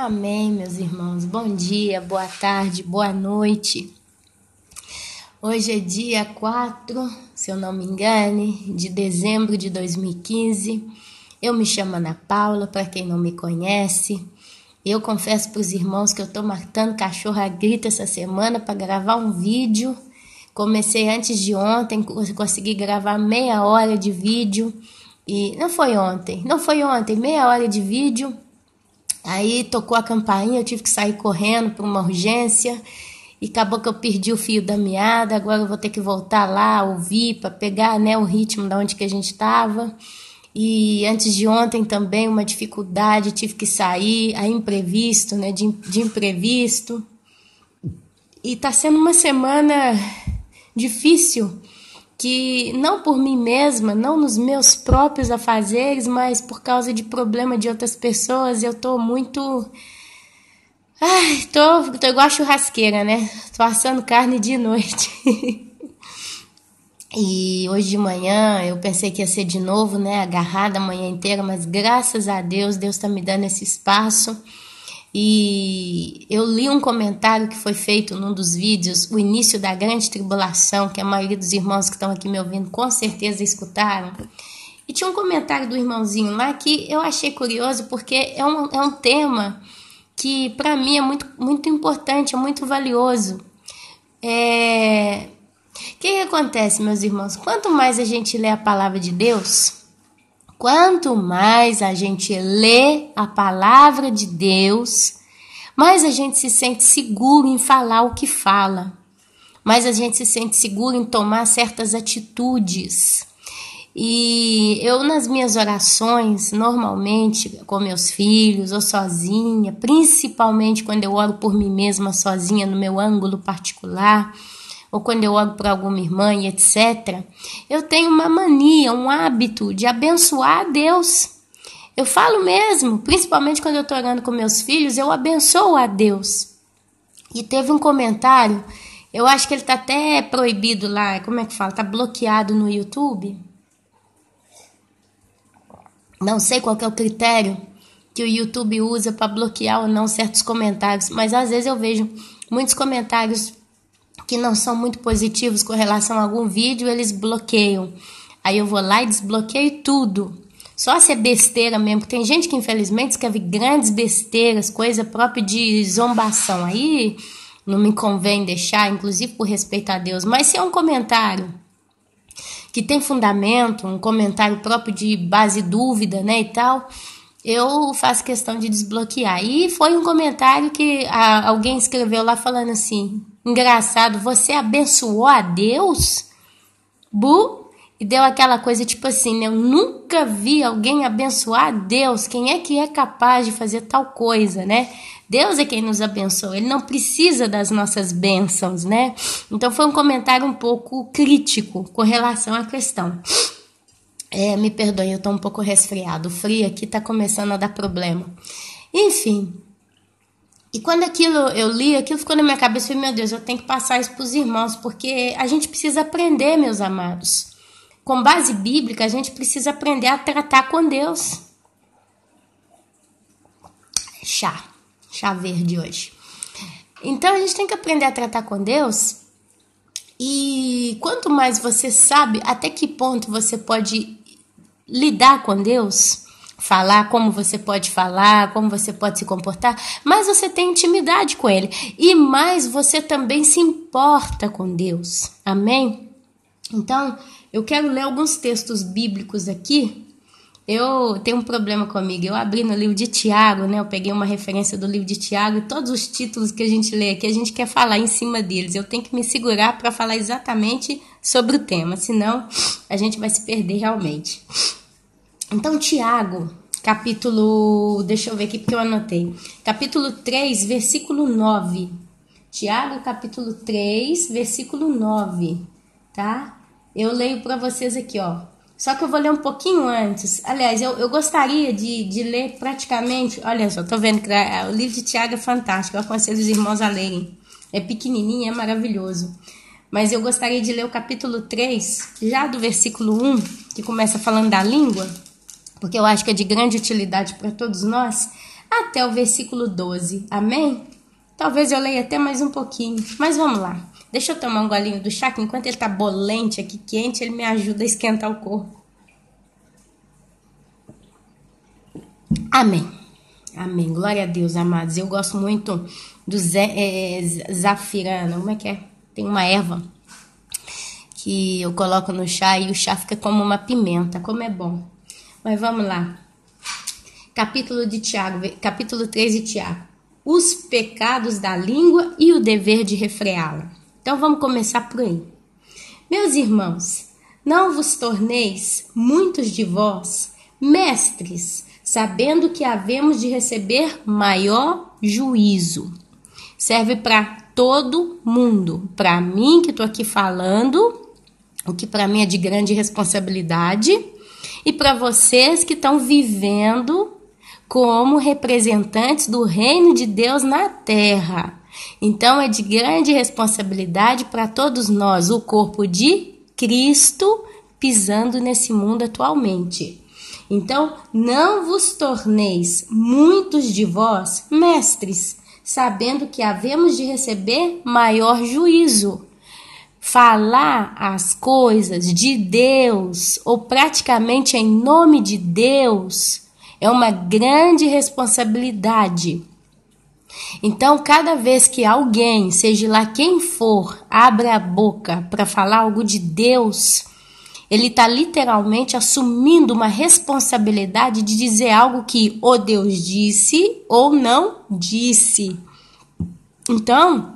Amém, meus irmãos. Bom dia, boa tarde, boa noite. Hoje é dia 4, se eu não me engane, de dezembro de 2015. Eu me chamo Ana Paula, para quem não me conhece. Eu confesso para os irmãos que eu estou matando cachorro a grito essa semana para gravar um vídeo. Comecei antes de ontem, consegui gravar meia hora de vídeo. E não foi ontem, meia hora de vídeo. Aí tocou a campainha, eu tive que sair correndo para uma urgência e acabou que eu perdi o fio da meada. Agora eu vou ter que voltar lá, ouvir, para pegar, né, o ritmo da onde que a gente estava. E antes de ontem também uma dificuldade, tive que sair, a imprevisto, né, de imprevisto. E está sendo uma semana difícil, que não por mim mesma, não nos meus próprios afazeres, mas por causa de problema de outras pessoas, eu tô muito... Tô igual a churrasqueira, né? Tô assando carne de noite. E hoje de manhã eu pensei que ia ser de novo, né? Agarrada a manhã inteira, mas graças a Deus, Deus tá me dando esse espaço. E eu li um comentário que foi feito num dos vídeos, o início da grande tribulação, que a maioria dos irmãos que estão aqui me ouvindo com certeza escutaram. E tinha um comentário do irmãozinho lá que eu achei curioso, porque é um tema que para mim é muito importante, é muito valioso. O que acontece, meus irmãos? Quanto mais a gente lê a palavra de Deus... Quanto mais a gente lê a palavra de Deus, mais a gente se sente seguro em falar o que fala. Mais a gente se sente seguro em tomar certas atitudes. E eu, nas minhas orações, normalmente com meus filhos ou sozinha, principalmente quando eu oro por mim mesma sozinha no meu ângulo particular, ou quando eu oro por alguma irmã e etc., eu tenho uma mania, um hábito de abençoar a Deus. Eu falo mesmo, principalmente quando eu estou orando com meus filhos, eu abençoo a Deus. E teve um comentário, eu acho que ele está até proibido lá, como é que fala? Está bloqueado no YouTube. Não sei qual que é o critério que o YouTube usa para bloquear ou não certos comentários, mas às vezes eu vejo muitos comentários que não são muito positivos com relação a algum vídeo, eles bloqueiam. Aí eu vou lá e desbloqueio tudo. Só se é besteira mesmo, porque tem gente que infelizmente escreve grandes besteiras, coisa própria de zombação. Aí não me convém deixar, inclusive por respeito a Deus. Mas se é um comentário que tem fundamento, um comentário próprio de base dúvida, né, e tal, eu faço questão de desbloquear. E foi um comentário que alguém escreveu lá falando assim: engraçado, você abençoou a Deus? E deu aquela coisa tipo assim, né? Eu nunca vi alguém abençoar a Deus. Quem é que é capaz de fazer tal coisa, né? Deus é quem nos abençoa, Ele não precisa das nossas bênçãos, né? Então foi um comentário um pouco crítico com relação à questão. Me perdoe, eu tô um pouco resfriado. O frio aqui tá começando a dar problema. Enfim... E quando eu li, aquilo ficou na minha cabeça, eu falei, meu Deus, eu tenho que passar isso para os irmãos, porque a gente precisa aprender, meus amados. Com base bíblica, a gente precisa aprender a tratar com Deus. Chá verde hoje. Então, a gente tem que aprender a tratar com Deus, e quanto mais você sabe até que ponto você pode lidar com Deus... falar, como você pode falar, como você pode se comportar, mais você tem intimidade com Ele e mais você também se importa com Deus, amém? Então, eu quero ler alguns textos bíblicos aqui. Eu tenho um problema comigo, eu abri no livro de Tiago, né? Eu peguei uma referência do livro de Tiago e todos os títulos que a gente lê aqui, a gente quer falar em cima deles, eu tenho que me segurar para falar exatamente sobre o tema, senão a gente vai se perder realmente. Então, Tiago, capítulo... Deixa eu ver aqui porque eu anotei. Capítulo 3, versículo 9. Tiago, capítulo 3, versículo 9. Tá? Eu leio para vocês aqui, ó. Só que eu vou ler um pouquinho antes. Aliás, eu gostaria de ler praticamente... Olha só, tô vendo que o livro de Tiago é fantástico. Eu aconselho os irmãos a lerem. É pequenininho, é maravilhoso. Mas eu gostaria de ler o capítulo 3, já do versículo 1, que começa falando da língua, porque eu acho que é de grande utilidade para todos nós, até o versículo 12. Amém? Talvez eu leia até mais um pouquinho, mas vamos lá. Deixa eu tomar um golinho do chá, que enquanto ele tá bolente aqui, quente, ele me ajuda a esquentar o corpo. Amém. Amém. Glória a Deus, amados. Eu gosto muito do zafirana. Como é que é? Tem uma erva que eu coloco no chá e o chá fica como uma pimenta. Como é bom. Mas vamos lá. Capítulo 3 de Tiago. Os pecados da língua e o dever de refreá-la. Então vamos começar por aí. Meus irmãos, não vos torneis, muitos de vós, mestres, sabendo que havemos de receber maior juízo. Serve para todo mundo. Para mim que estou aqui falando, o que para mim é de grande responsabilidade, e para vocês que estão vivendo como representantes do reino de Deus na terra. Então é de grande responsabilidade para todos nós, o corpo de Cristo pisando nesse mundo atualmente. Então, não vos torneis, muitos de vós, mestres, sabendo que havemos de receber maior juízo. Falar as coisas de Deus, ou praticamente em nome de Deus, é uma grande responsabilidade. Então, cada vez que alguém, seja lá quem for, abre a boca para falar algo de Deus, ele está literalmente assumindo uma responsabilidade de dizer algo que ou Deus disse ou não disse. Então,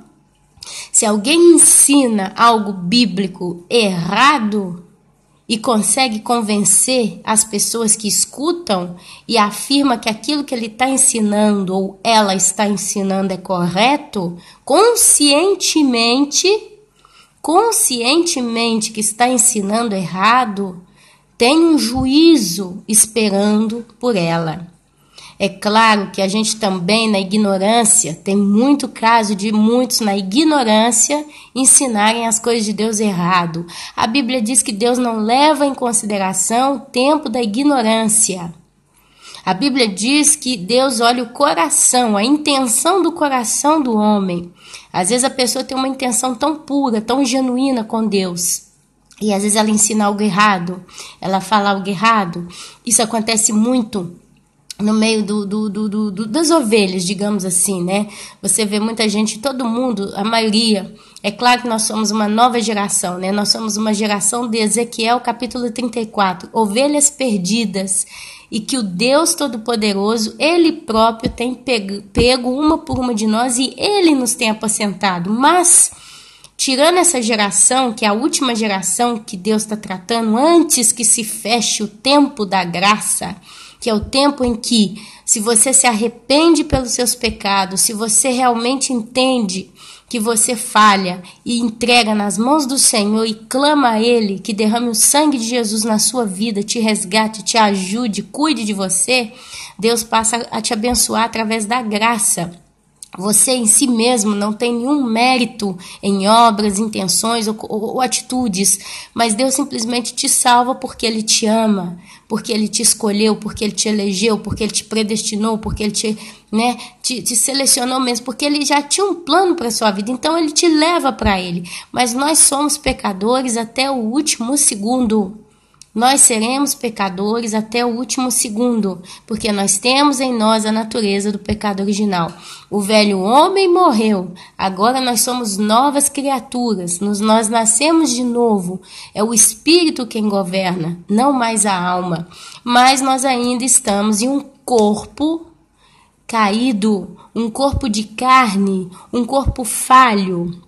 se alguém ensina algo bíblico errado e consegue convencer as pessoas que escutam e afirma que aquilo que ele está ensinando ou ela está ensinando é correto, conscientemente que está ensinando errado, tem um juízo esperando por ela. É claro que a gente também, na ignorância, tem muito caso de muitos na ignorância ensinarem as coisas de Deus errado. A Bíblia diz que Deus não leva em consideração o tempo da ignorância. A Bíblia diz que Deus olha o coração, a intenção do coração do homem. Às vezes a pessoa tem uma intenção tão pura, tão genuína com Deus. E às vezes ela ensina algo errado, ela fala algo errado. Isso acontece muito no meio das ovelhas, digamos assim, né? Você vê muita gente, todo mundo, a maioria. É claro que nós somos uma nova geração, né? Nós somos uma geração de Ezequiel, capítulo 34, ovelhas perdidas. E que o Deus Todo-Poderoso, Ele próprio tem pego uma por uma de nós e Ele nos tem apacentado. Mas, tirando essa geração, que é a última geração que Deus está tratando, antes que se feche o tempo da graça, que é o tempo em que, se você se arrepende pelos seus pecados, se você realmente entende que você falha e entrega nas mãos do Senhor e clama a Ele que derrame o sangue de Jesus na sua vida, te resgate, te ajude, cuide de você, Deus passa a te abençoar através da graça. Você em si mesmo não tem nenhum mérito em obras, intenções ou atitudes, mas Deus simplesmente te salva porque Ele te ama, porque Ele te escolheu, porque Ele te elegeu, porque Ele te predestinou, porque Ele te selecionou mesmo, porque Ele já tinha um plano para a sua vida, então Ele te leva para Ele. Mas nós somos pecadores até o último segundo. Nós seremos pecadores até o último segundo, porque nós temos em nós a natureza do pecado original. O velho homem morreu, agora nós somos novas criaturas, nós nascemos de novo. É o Espírito quem governa, não mais a alma. Mas nós ainda estamos em um corpo caído, um corpo de carne, um corpo falho.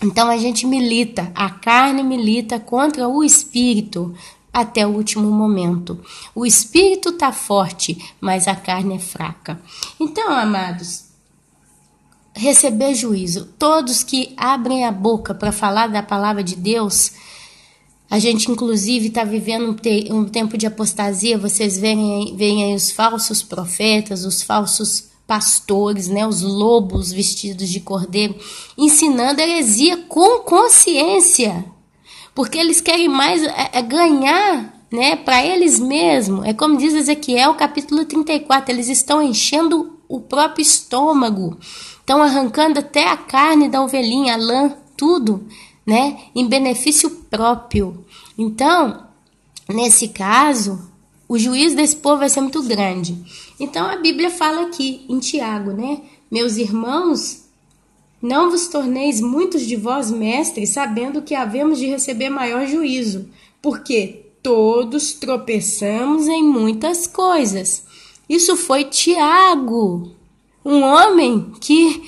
Então a gente milita, a carne milita contra o Espírito, até o último momento. O espírito está forte, mas a carne é fraca. Então, amados, receber juízo. Todos que abrem a boca para falar da palavra de Deus, a gente inclusive está vivendo um tempo de apostasia. Vocês veem aí os falsos profetas, os falsos pastores, né, os lobos vestidos de cordeiro, ensinando heresia com consciência. Porque eles querem mais ganhar, né, para eles mesmos. É como diz Ezequiel, capítulo 34, eles estão enchendo o próprio estômago. Estão arrancando até a carne da ovelhinha, a lã, tudo, né? Em benefício próprio. Então, nesse caso, o juízo desse povo vai ser muito grande. Então, a Bíblia fala aqui, em Tiago, né? Meus irmãos, não vos torneis muitos de vós mestres, sabendo que havemos de receber maior juízo, porque todos tropeçamos em muitas coisas. Isso foi Tiago, um homem que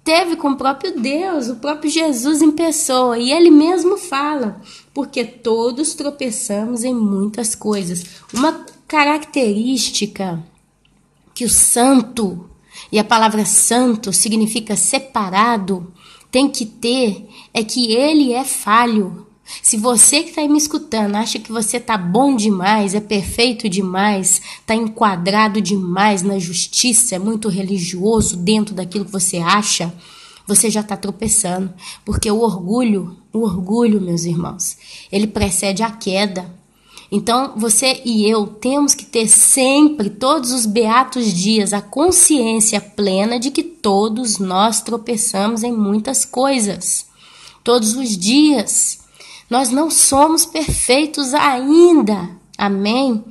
teve com o próprio Deus, o próprio Jesus em pessoa, e ele mesmo fala, porque todos tropeçamos em muitas coisas. Uma característica que o santo, e a palavra santo significa separado, tem que ter, é que ele é falho. Se você que está aí me escutando acha que você está bom demais, é perfeito demais, está enquadrado demais na justiça, é muito religioso dentro daquilo que você acha, você já está tropeçando. Porque o orgulho, meus irmãos, ele precede a queda. Então, você e eu temos que ter sempre, todos os beatos dias, a consciência plena de que todos nós tropeçamos em muitas coisas. Todos os dias. Nós não somos perfeitos ainda. Amém?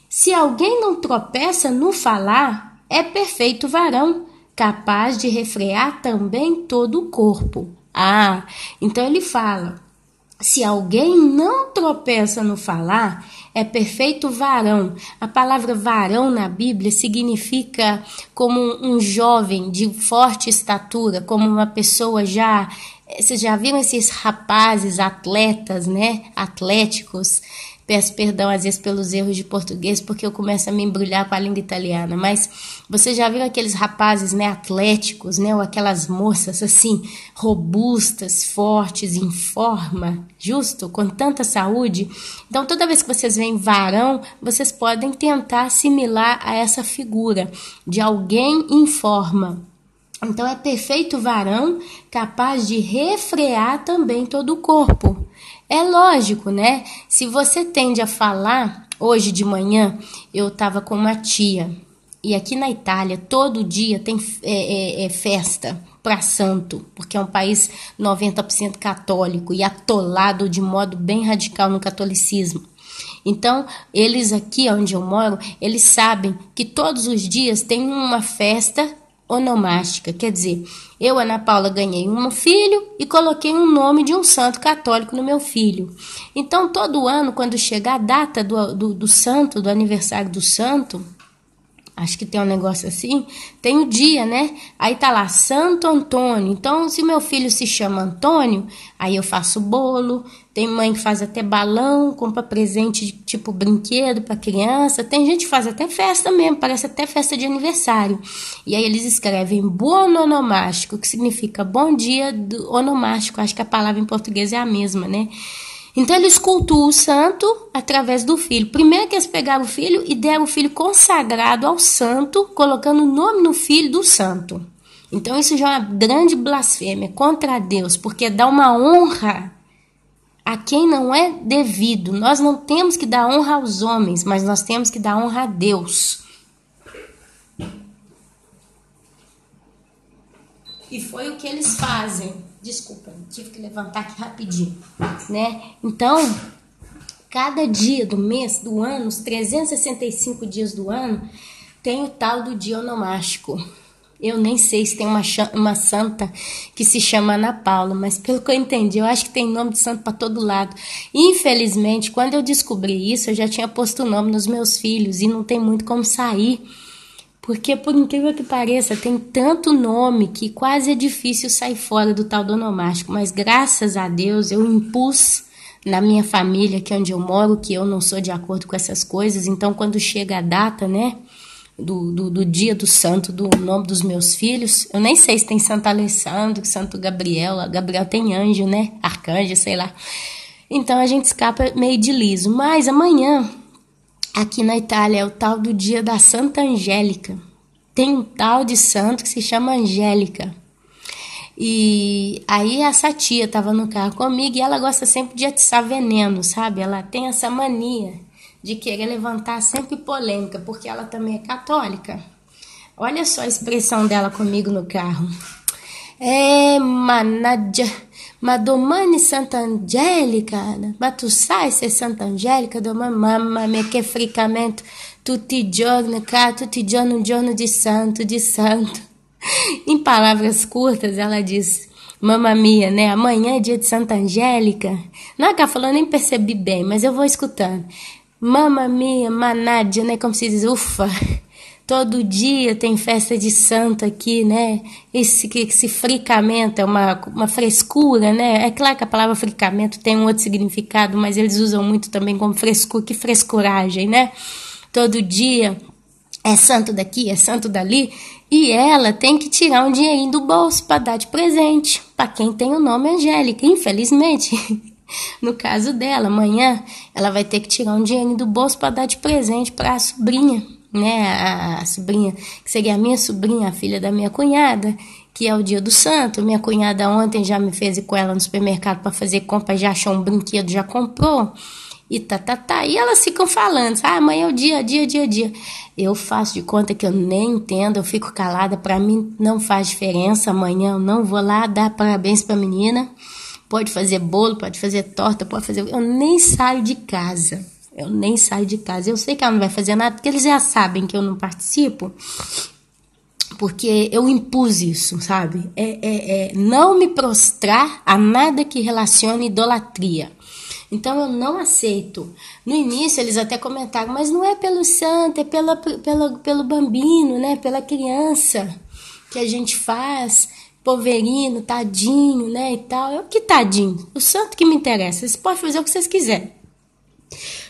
Se alguém não tropeça no falar, é perfeito varão, capaz de refrear também todo o corpo. Então ele fala, se alguém não tropeça no falar, é perfeito varão. A palavra varão na Bíblia significa como um jovem de forte estatura, como uma pessoa já... Vocês já viram esses rapazes atletas, né? Atléticos. Peço perdão às vezes pelos erros de português, porque eu começo a me embrulhar com a língua italiana. Mas vocês já viram aqueles rapazes, né, atléticos, né? Ou aquelas moças assim, robustas, fortes, em forma, justo, com tanta saúde. Então, toda vez que vocês veem varão, vocês podem tentar assimilar a essa figura de alguém em forma. Então, é perfeito varão, capaz de refrear também todo o corpo. É lógico, né? Se você tende a falar, hoje de manhã eu estava com uma tia, e aqui na Itália todo dia tem festa para santo, porque é um país 90% católico e atolado de modo bem radical no catolicismo. Então, eles aqui onde eu moro, eles sabem que todos os dias tem uma festa onomástica, quer dizer, eu, Ana Paula, ganhei um filho e coloquei um nome de um santo católico no meu filho. Então, todo ano, quando chegar a data do santo, do aniversário do santo, acho que tem um negócio assim, tem o dia, né? Aí tá lá, Santo Antônio. Então, se meu filho se chama Antônio, aí eu faço bolo. Tem mãe que faz até balão, compra presente tipo brinquedo para criança. Tem gente que faz até festa mesmo, parece até festa de aniversário. E aí eles escrevem buono onomástico, que significa bom dia do onomástico. Acho que a palavra em português é a mesma, né? Então, eles cultuam o santo através do filho. Primeiro que eles pegaram o filho e deram o filho consagrado ao santo, colocando o nome no filho do santo. Então, isso já é uma grande blasfêmia contra Deus, porque dá uma honra a quem não é devido. Nós não temos que dar honra aos homens, mas nós temos que dar honra a Deus. E foi o que eles fazem. Desculpa, tive que levantar aqui rapidinho, né? Então, cada dia do mês, do ano, os 365 dias do ano, tem o tal do dia onomástico. Eu nem sei se tem uma santa que se chama Ana Paula, mas pelo que eu entendi, eu acho que tem nome de santo para todo lado. Infelizmente, quando eu descobri isso, eu já tinha posto o nome nos meus filhos e não tem muito como sair. Porque, por incrível que pareça, tem tanto nome que quase é difícil sair fora do tal do onomástico. Mas, graças a Deus, eu impus na minha família, que é onde eu moro, que eu não sou de acordo com essas coisas. Então, quando chega a data, né, do dia do santo, do nome dos meus filhos, eu nem sei se tem Santo Alessandro, Santo Gabriel. Gabriel tem anjo, né? Arcanjo, sei lá. Então, a gente escapa meio de liso. Mas, amanhã... Aqui na Itália é o tal do dia da Santa Angélica. Tem um tal de santo que se chama Angélica. E aí essa tia estava no carro comigo e ela gosta sempre de atiçar veneno, sabe? Ela tem essa mania de querer levantar sempre polêmica, porque ela também é católica. Olha só a expressão dela comigo no carro. É, manadja, madomani Santa Angélica, ma tu sai ser Santa Angélica, mamma mia che fricamento, tutti i giorni, cara, tutti i giorni, um giorno de santo, de santo. Em palavras curtas, ela diz, mamma mia, né? Amanhã é dia de Santa Angélica. Não é que ela falou, nem percebi bem, mas eu vou escutando. Mamma mia, manadia, né? Como se diz, ufa. Todo dia tem festa de santo aqui, né? Esse fricamento é uma frescura, né? É claro que a palavra fricamento tem um outro significado, mas eles usam muito também como frescura, que frescuragem, né? Todo dia é santo daqui, é santo dali, e ela tem que tirar um dinheirinho do bolso para dar de presente, para quem tem o nome Angélica, infelizmente. No caso dela, amanhã ela vai ter que tirar um dinheirinho do bolso para dar de presente para a sobrinha, né? A sobrinha, que seria a minha sobrinha, a filha da minha cunhada, que é o dia do santo. Minha cunhada ontem já me fez ir com ela no supermercado para fazer compra, já achou um brinquedo, já comprou. E e elas ficam falando, amanhã é o dia. Eu faço de conta que eu nem entendo, eu fico calada, para mim não faz diferença, amanhã eu não vou lá dar parabéns pra menina, pode fazer bolo, pode fazer torta, pode fazer... Eu nem saio de casa, eu sei que ela não vai fazer nada, porque eles já sabem que eu não participo, porque eu impus isso, sabe? Não me prostrar a nada que relacione idolatria. Então eu não aceito. No início eles até comentaram, mas não é pelo santo, é pelo bambino, né? Pela criança que a gente faz, poverino, tadinho, né? E tal. Eu que tadinho, o santo que me interessa. Vocês podem fazer o que vocês quiserem.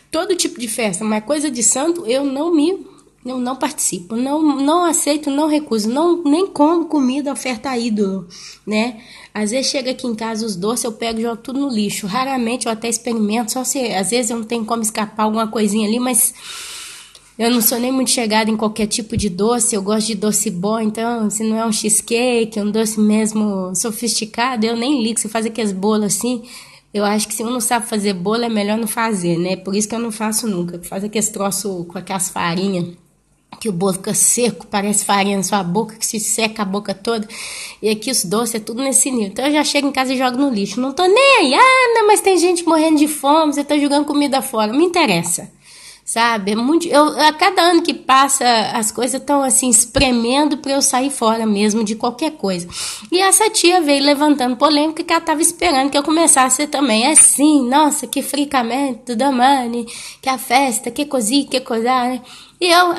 Todo tipo de festa, mas coisa de santo eu não participo, não aceito, não recuso, nem como comida oferta a ídolo, né? Às vezes chega aqui em casa os doces, eu pego e jogo tudo no lixo. Raramente eu até experimento, só se às vezes eu não tenho como escapar alguma coisinha ali, mas eu não sou nem muito chegada em qualquer tipo de doce, eu gosto de doce bom, então se não é um cheesecake, um doce mesmo sofisticado, eu nem ligo. Se faz aqueles bolos assim, eu acho que se um não sabe fazer bolo é melhor não fazer, né? Por isso que eu não faço nunca. Faz aqueles troços com aquelas farinhas, que o bolo fica seco, parece farinha na sua boca, que se seca a boca toda. E aqui os doces é tudo nesse nível. Então eu já chego em casa e jogo no lixo. Não tô nem aí. Não, mas tem gente morrendo de fome, você tá jogando comida fora. Me interessa, sabe? A cada ano que passa, as coisas estão assim, espremendo pra eu sair fora mesmo de qualquer coisa. E essa tia veio levantando polêmica que ela tava esperando que eu começasse também. É sim, nossa, que fricamento da mãe, que a festa, que cozinha, que coisa, né? E eu,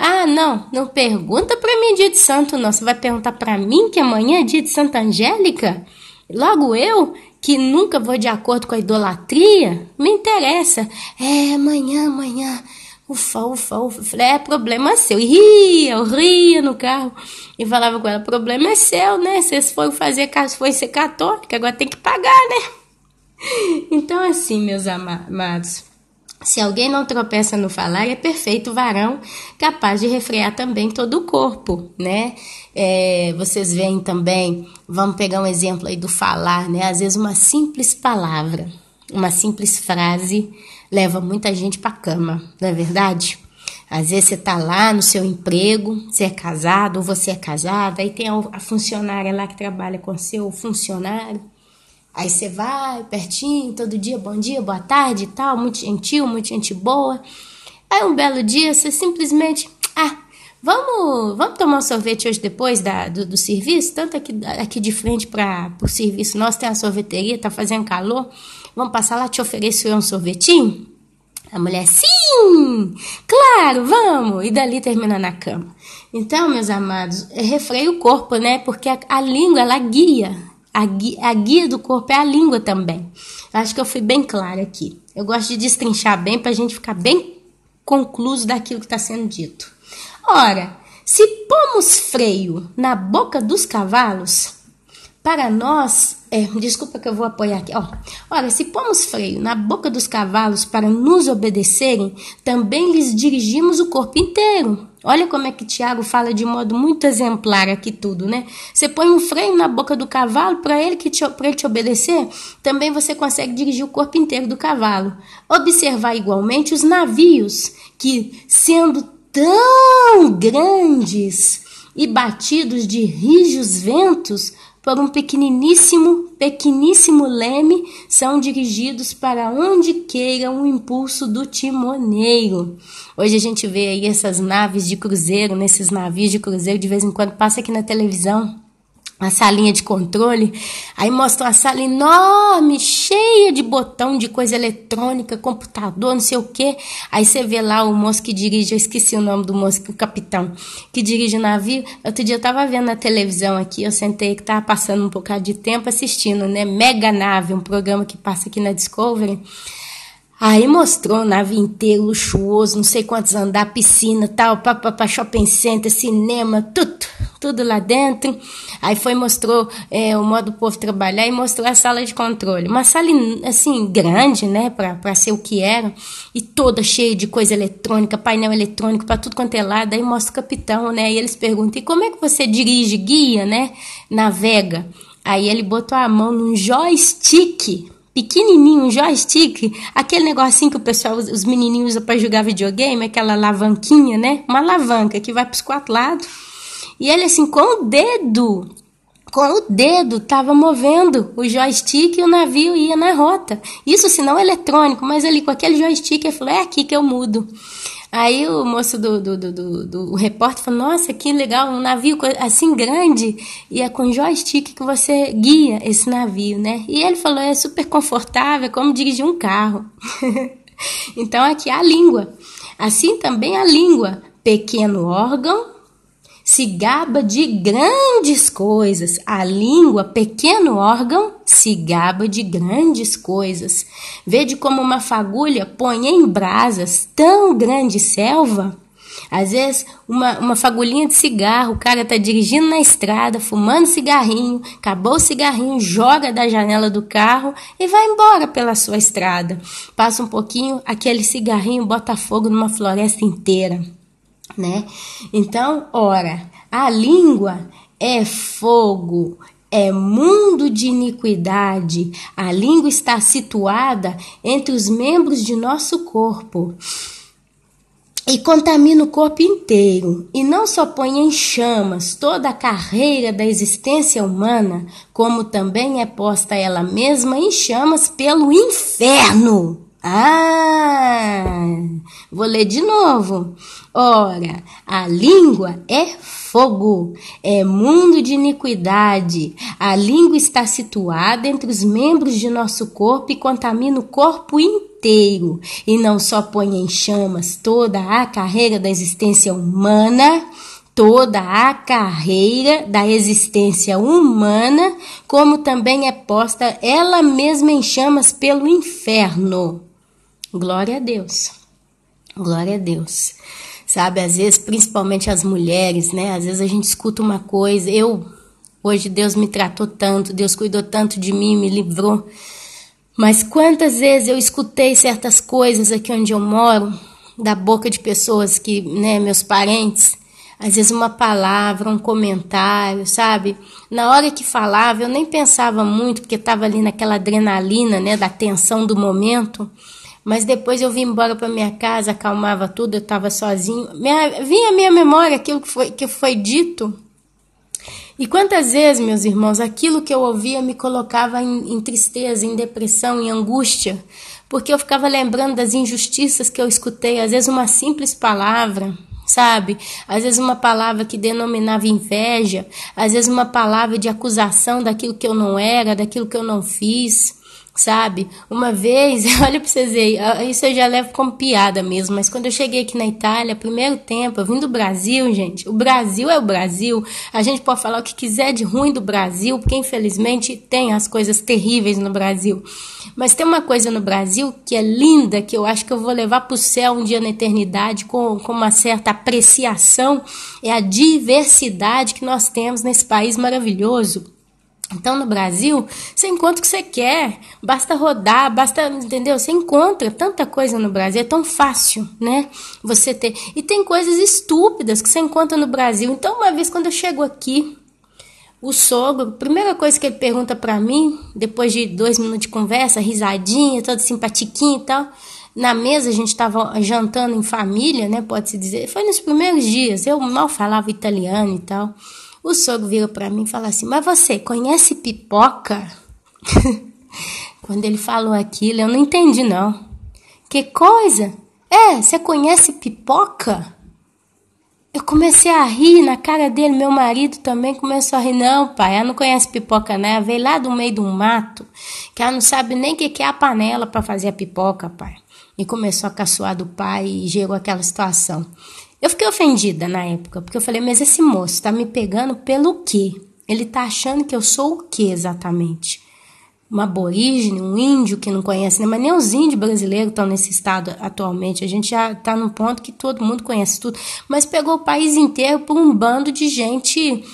não pergunta pra mim dia de santo, não. Você vai perguntar pra mim que amanhã é dia de Santa Angélica? Logo eu, que nunca vou de acordo com a idolatria, me interessa. Amanhã. Ufa. Falei, problema seu. E eu ria no carro e falava com ela, problema é seu, né? Vocês foram fazer caso foi ser católica, agora tem que pagar, né? Então assim, meus amados, se alguém não tropeça no falar, é perfeito varão, capaz de refrear também todo o corpo, né? Vocês veem também, vamos pegar um exemplo aí do falar, né? Às vezes uma simples palavra, uma simples frase leva muita gente para cama, não é verdade? Às vezes você tá lá no seu emprego, você é casado ou você é casada, aí tem a funcionária lá que trabalha com seu funcionário. Aí você vai pertinho, todo dia, bom dia, boa tarde e tal, muito gentil, muito gente boa. Aí um belo dia você simplesmente, vamos tomar um sorvete hoje depois do serviço? Tanto aqui de frente para o serviço nosso tem uma sorveteria, tá fazendo calor. Vamos passar lá, te oferecer um sorvetinho? A mulher, sim, claro, vamos. E dali termina na cama. Então, meus amados, refreia o corpo, né? Porque a língua, ela guia. A guia do corpo é a língua também. Acho que eu fui bem clara aqui. Eu gosto de destrinchar bem para a gente ficar bem concluso daquilo que está sendo dito. Ora, se pomos freio na boca dos cavalos, para nós... desculpa que eu vou apoiar aqui. Ora, se pomos freio na boca dos cavalos para nos obedecerem, também lhes dirigimos o corpo inteiro. Olha como é que Tiago fala de modo muito exemplar aqui tudo, né? Você põe um freio na boca do cavalo para ele te obedecer, também você consegue dirigir o corpo inteiro do cavalo. Observar igualmente os navios que, sendo tão grandes e batidos de rijos ventos por um pequeníssimo leme, são dirigidos para onde queira o impulso do timoneiro. Hoje a gente vê aí essas naves de cruzeiro, nesses navios de cruzeiro, de vez em quando passa aqui na televisão, a salinha de controle, aí mostra uma sala enorme, cheia de botão, de coisa eletrônica, computador, não sei o que. Aí você vê lá o moço que dirige, eu esqueci o nome do moço, o capitão, que dirige o navio. Outro dia eu tava vendo na televisão aqui, eu sentei que tava passando um bocado de tempo assistindo, né, Mega Nave, um programa que passa aqui na Discovery. Aí mostrou o navio inteiro, luxuoso, não sei quantos andar, piscina, tal, shopping center, cinema, tudo lá dentro. Aí mostrou o modo do povo trabalhar e mostrou a sala de controle. Uma sala, assim, grande, né, pra ser o que era, e toda cheia de coisa eletrônica, painel eletrônico pra tudo quanto é lado. Aí mostra o capitão, né, e eles perguntam, e como é que você dirige, guia, né, navega? Aí ele botou a mão num joystick, pequenininho, um joystick, aquele negocinho que o pessoal, os menininhos usam para jogar videogame, aquela alavanquinha, né? Uma alavanca que vai para os 4 lados. E ele assim, com o dedo, tava movendo o joystick e o navio ia na rota. Isso sinal eletrônico, mas ali com aquele joystick, ele falou, é aqui que eu mudo. Aí o moço do repórter falou, nossa, que legal, um navio assim grande, e é com joystick que você guia esse navio, né? E ele falou, é super confortável, é como dirigir um carro. Então aqui a língua. Assim também a língua, pequeno órgão, se gaba de grandes coisas. A língua, pequeno órgão, se gaba de grandes coisas. Vede como uma fagulha põe em brasas tão grande selva. Às vezes, uma fagulhinha de cigarro, o cara tá dirigindo na estrada, fumando cigarrinho, acabou o cigarrinho, joga da janela do carro e vai embora pela sua estrada. Passa um pouquinho, aquele cigarrinho bota fogo numa floresta inteira, né? Então, ora, a língua é fogo, é mundo de iniquidade. A língua está situada entre os membros de nosso corpo e contamina o corpo inteiro, e não só põe em chamas toda a carreira da existência humana, como também é posta ela mesma em chamas pelo inferno. Vou ler de novo. Ora, a língua é fogo, é mundo de iniquidade. A língua está situada entre os membros de nosso corpo e contamina o corpo inteiro. E não só põe em chamas toda a carreira da existência humana, como também é posta ela mesma em chamas pelo inferno. Glória a Deus. Glória a Deus. Sabe, às vezes, principalmente as mulheres, né? Às vezes a gente escuta uma coisa. Hoje Deus me tratou tanto, Deus cuidou tanto de mim, me livrou. Mas quantas vezes eu escutei certas coisas aqui onde eu moro, da boca de pessoas que, né, meus parentes, às vezes uma palavra, um comentário, sabe? Na hora que falava, eu nem pensava muito, porque estava ali naquela adrenalina, né, da tensão do momento. Mas depois eu vim embora para minha casa, acalmava tudo, eu estava sozinho. Vinha à minha memória aquilo que foi dito. E quantas vezes, meus irmãos, aquilo que eu ouvia me colocava em tristeza, em depressão, em angústia, porque eu ficava lembrando das injustiças que eu escutei, às vezes uma simples palavra, sabe? Às vezes uma palavra que denominava inveja, às vezes uma palavra de acusação daquilo que eu não era, daquilo que eu não fiz, sabe? Uma vez, olha pra vocês verem, isso eu já levo como piada mesmo, mas quando eu cheguei aqui na Itália, primeiro tempo, eu vim do Brasil, gente, o Brasil é o Brasil, a gente pode falar o que quiser de ruim do Brasil, porque infelizmente tem as coisas terríveis no Brasil, mas tem uma coisa no Brasil que é linda, que eu acho que eu vou levar pro céu um dia na eternidade, com uma certa apreciação, é a diversidade que nós temos nesse país maravilhoso. Então, no Brasil, você encontra o que você quer, basta rodar, entendeu? Você encontra tanta coisa no Brasil, é tão fácil, né? Você ter. E tem coisas estúpidas que você encontra no Brasil. Então, uma vez quando eu chego aqui, o sogro, a primeira coisa que ele pergunta pra mim, depois de 2 minutos de conversa, risadinha, todo simpatiquinho e tal, Na mesa a gente estava jantando em família, né, pode-se dizer. Foi nos primeiros dias, eu mal falava italiano e tal. O sogro vira para mim e fala assim, mas você conhece pipoca? Quando ele falou aquilo, eu não entendi não. Que coisa? Você conhece pipoca? Eu comecei a rir na cara dele, meu marido também começou a rir. Não, pai, ela não conhece pipoca, né? Ela veio lá do meio do mato, que ela não sabe nem o que é a panela para fazer a pipoca, pai. E começou a caçoar do pai e gerou aquela situação. Eu fiquei ofendida na época, porque eu falei, mas esse moço tá me pegando pelo quê? Ele tá achando que eu sou o quê exatamente? Um aborígene, um índio que não conhece, né? Mas nem os índios brasileiros estão nesse estado atualmente. A gente já está num ponto que todo mundo conhece tudo. Mas pegou o país inteiro por um bando de gente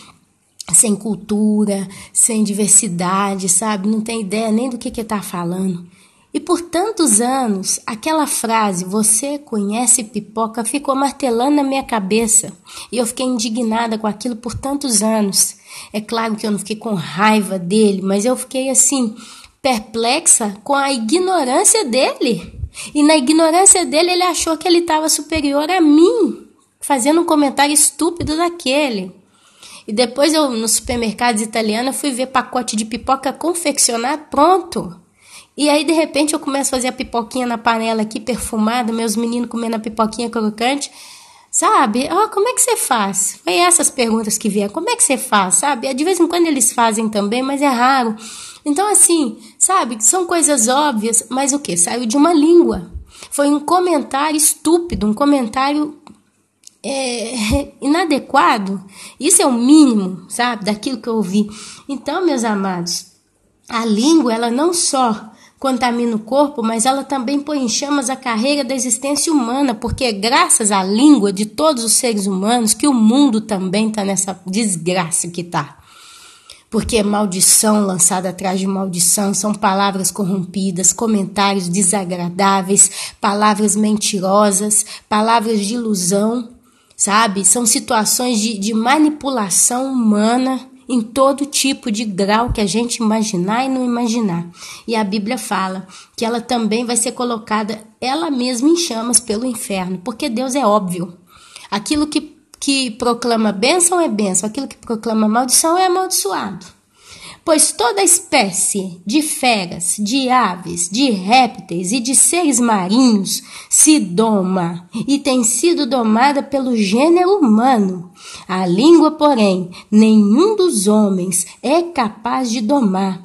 sem cultura, sem diversidade, sabe? Não tem ideia nem do que está falando. E por tantos anos, aquela frase, você conhece pipoca, ficou martelando na minha cabeça. E eu fiquei indignada com aquilo por tantos anos. É claro que eu não fiquei com raiva dele, mas eu fiquei assim, perplexa com a ignorância dele. E na ignorância dele, ele achou que ele estava superior a mim, fazendo um comentário estúpido daquele. E depois eu, nos supermercados italianos, fui ver pacote de pipoca confeccionado, pronto. E aí, de repente, eu começo a fazer a pipoquinha na panela aqui, perfumada, meus meninos comendo a pipoquinha crocante, sabe? Como é que você faz? Foi essas perguntas que vieram. Como é que você faz, sabe? De vez em quando eles fazem também, mas é raro. Então, assim, sabe? São coisas óbvias, mas o quê? Saiu de uma língua. Foi um comentário estúpido, um comentário inadequado. Isso é o mínimo, sabe? Daquilo que eu ouvi. Então, meus amados, a língua, ela não só contamina o corpo, mas ela também põe em chamas a carreira da existência humana, porque é graças à língua de todos os seres humanos que o mundo também está nessa desgraça que está. Porque é maldição lançada atrás de maldição, são palavras corrompidas, comentários desagradáveis, palavras mentirosas, palavras de ilusão, sabe? São situações de manipulação humana, em todo tipo de grau que a gente imaginar e não imaginar. E a Bíblia fala que ela também vai ser colocada, ela mesma, em chamas pelo inferno, porque Deus é óbvio. Aquilo que proclama bênção é bênção, aquilo que proclama maldição é amaldiçoado. Pois toda espécie de feras, de aves, de répteis e de seres marinhos se doma e tem sido domada pelo gênero humano. A língua, porém, nenhum dos homens é capaz de domar.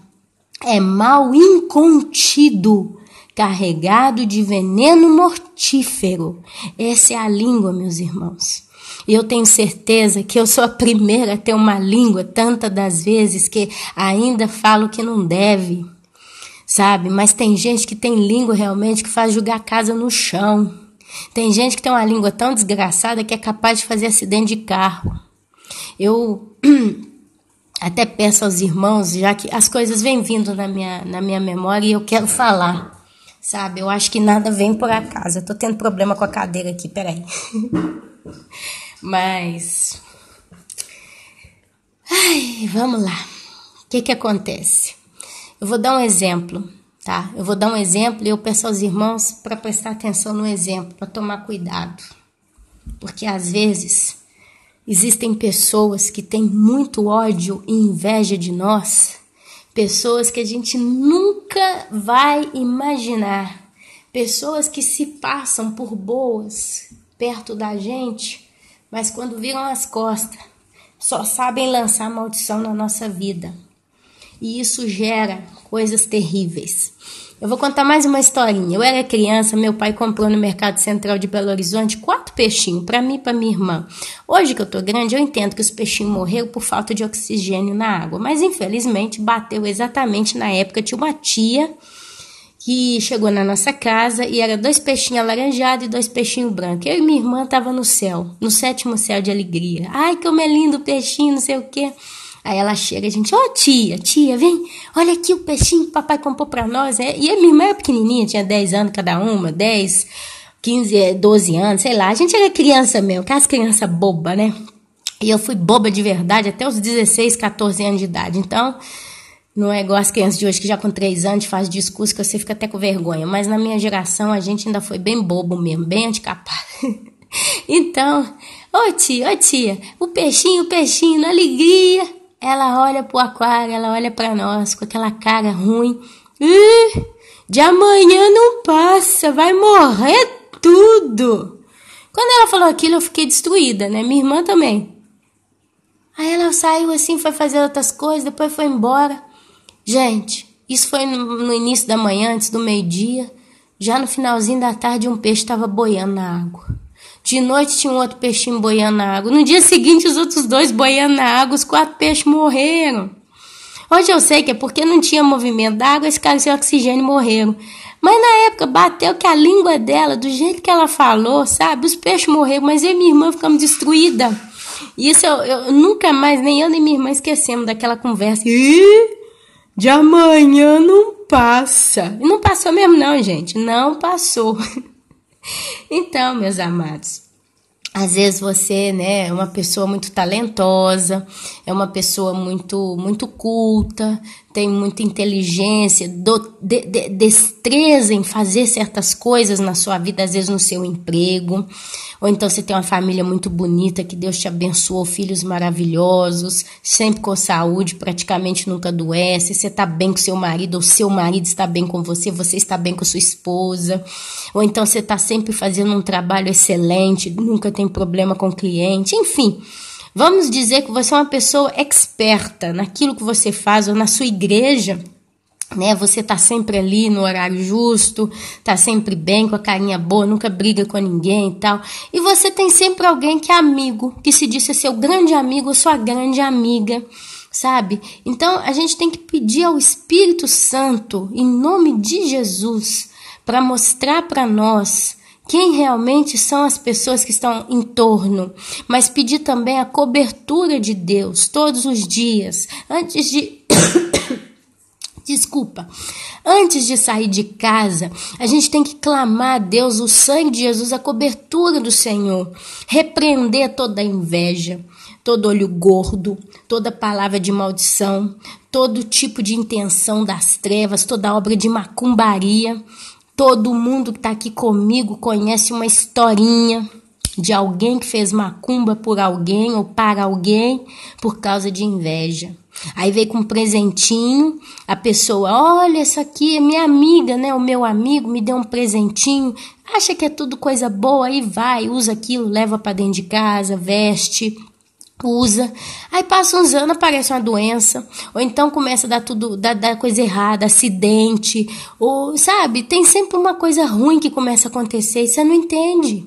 É mal incontido, carregado de veneno mortífero. Essa é a língua, meus irmãos. E eu tenho certeza que eu sou a primeira a ter uma língua, tantas das vezes que ainda falo que não deve, sabe? Mas tem gente que tem língua realmente que faz jogar a casa no chão. Tem gente que tem uma língua tão desgraçada que é capaz de fazer acidente de carro. Eu até peço aos irmãos, já que as coisas vêm vindo na minha memória e eu quero falar, sabe? Eu acho que nada vem por acaso. Eu tô tendo problema com a cadeira aqui, peraí. Mas, vamos lá. O que acontece? Eu vou dar um exemplo, tá? Eu vou dar um exemplo e eu peço aos irmãos para prestar atenção no exemplo, para tomar cuidado. Porque às vezes existem pessoas que têm muito ódio e inveja de nós, pessoas que a gente nunca vai imaginar, pessoas que se passam por boas perto da gente, mas quando viram as costas, só sabem lançar maldição na nossa vida. E isso gera coisas terríveis. Eu vou contar mais uma historinha. Eu era criança, meu pai comprou no Mercado Central de Belo Horizonte 4 peixinhos, para mim e para minha irmã. Hoje que eu tô grande, eu entendo que os peixinhos morreram por falta de oxigênio na água, mas infelizmente bateu exatamente na época de uma tia que chegou na nossa casa e era 2 peixinhos alaranjados e 2 peixinhos brancos. Eu e minha irmã estavam no céu, no 7º céu de alegria. Ai, como é lindo o peixinho, não sei o quê. Aí ela chega, a gente, tia, vem, olha aqui o peixinho que o papai comprou pra nós. E a minha irmã era pequenininha, tinha 10 anos cada uma, 10, 15, 12 anos, sei lá. A gente era criança mesmo, aquelas crianças bobas, né? E eu fui boba de verdade até os 16, 14 anos de idade. Então, Não é igual as crianças de hoje que já com 3 anos faz discurso que você fica até com vergonha. Mas na minha geração a gente ainda foi bem bobo mesmo, bem anticapaz. Então, ô tia, o peixinho, na alegria. Ela olha pro aquário, ela olha pra nós com aquela cara ruim. De amanhã não passa, vai morrer tudo. Quando ela falou aquilo eu fiquei destruída, né? Minha irmã também. Aí ela saiu assim, foi fazer outras coisas, depois foi embora. Gente, isso foi no início da manhã, antes do meio-dia. Já no finalzinho da tarde, um peixe estava boiando na água. De noite tinha um outro peixinho boiando na água. No dia seguinte, os outros 2 boiando na água. Os 4 peixes morreram. Hoje eu sei que é porque não tinha movimento da água, esse cara sem oxigênio morreram. Mas na época bateu que a língua dela, do jeito que ela falou, sabe? Os peixes morreram, mas eu e minha irmã ficamos destruídas. Isso eu nunca mais, nem eu nem minha irmã esquecemos daquela conversa. De amanhã não passa. E não passou mesmo não, gente. Não passou. Então, meus amados, às vezes você, né, é uma pessoa muito talentosa, é uma pessoa muito culta, tem muita inteligência, destreza em fazer certas coisas na sua vida, às vezes no seu emprego, ou então você tem uma família muito bonita, que Deus te abençoou, filhos maravilhosos, sempre com saúde, praticamente nunca adoece, você está bem com seu marido, ou seu marido está bem com você, você está bem com sua esposa, ou então você está sempre fazendo um trabalho excelente, nunca tem problema com o cliente, enfim. Vamos dizer que você é uma pessoa experta naquilo que você faz, ou na sua igreja, né? Você está sempre ali no horário justo, está sempre bem, com a carinha boa, nunca briga com ninguém e tal. E você tem sempre alguém que é amigo, que se diz ser seu grande amigo ou sua grande amiga, sabe? Então, a gente tem que pedir ao Espírito Santo, em nome de Jesus, para mostrar para nós quem realmente são as pessoas que estão em torno, mas pedir também a cobertura de Deus todos os dias, antes de antes de sair de casa, a gente tem que clamar a Deus, o sangue de Jesus, a cobertura do Senhor, repreender toda a inveja, todo olho gordo, toda palavra de maldição, todo tipo de intenção das trevas, toda obra de macumbaria. Todo mundo que está aqui comigo conhece uma historinha de alguém que fez macumba por alguém ou para alguém por causa de inveja. Aí veio com um presentinho, a pessoa, olha, essa aqui é minha amiga, né? O meu amigo me deu um presentinho, acha que é tudo coisa boa, aí vai, usa aquilo, leva para dentro de casa, veste, usa, aí passa uns anos, aparece uma doença, ou então começa a dar coisa errada, acidente, ou sabe, tem sempre uma coisa ruim que começa a acontecer e você não entende.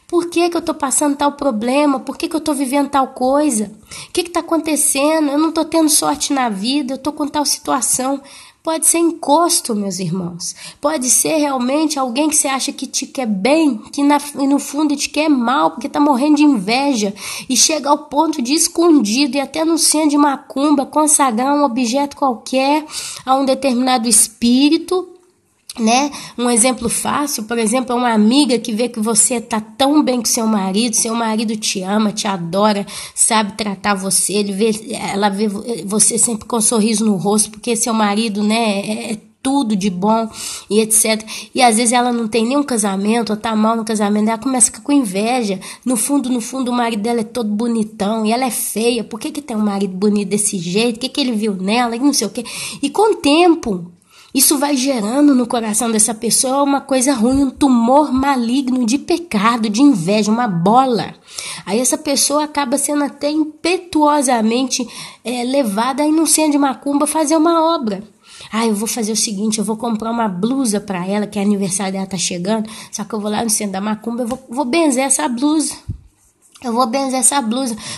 Por que eu tô passando tal problema? Por que eu tô vivendo tal coisa? O que tá acontecendo? Eu não tô tendo sorte na vida, eu tô com tal situação. Pode ser encosto, meus irmãos. Pode ser realmente alguém que você acha que te quer bem, que no fundo te quer mal, porque tá morrendo de inveja. E chega ao ponto de escondido e até no centro de macumba, consagrar um objeto qualquer a um determinado espírito, né? Um exemplo fácil, por exemplo, é uma amiga que vê que você tá tão bem com seu marido te ama, te adora, sabe tratar você, ela vê você sempre com um sorriso no rosto, porque seu marido, né, é tudo de bom e etc. E às vezes ela não tem nenhum casamento, ou tá mal no casamento, ela começa a ficar com inveja. No fundo, o marido dela é todo bonitão e ela é feia. Por que tem um marido bonito desse jeito? O que ele viu nela? E não sei o quê. E com o tempo, isso vai gerando no coração dessa pessoa uma coisa ruim, um tumor maligno de pecado, de inveja, uma bola. Aí essa pessoa acaba sendo até impetuosamente levada a ir num centro de macumba fazer uma obra. Eu vou fazer o seguinte, eu vou comprar uma blusa para ela, que é aniversário dela tá chegando, só que eu vou lá no centro da macumba, eu vou benzer essa blusa.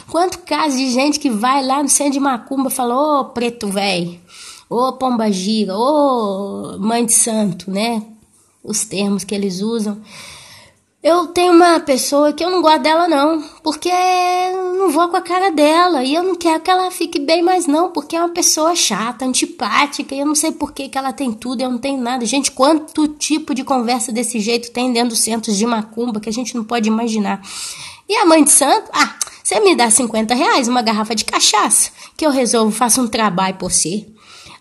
Quanto caso de gente que vai lá no centro de macumba e fala, ô preto velho, ô pomba gira, ô mãe de santo, né? Os termos que eles usam. Eu tenho uma pessoa que eu não gosto dela não, porque eu não vou com a cara dela, e eu não quero que ela fique bem mais não, porque é uma pessoa chata, antipática, e eu não sei por que ela tem tudo e eu não tenho nada. Gente, quanto tipo de conversa desse jeito tem dentro dos centros de macumba que a gente não pode imaginar. E a mãe de santo, você me dá R$50, uma garrafa de cachaça, que eu resolvo, faço um trabalho por você.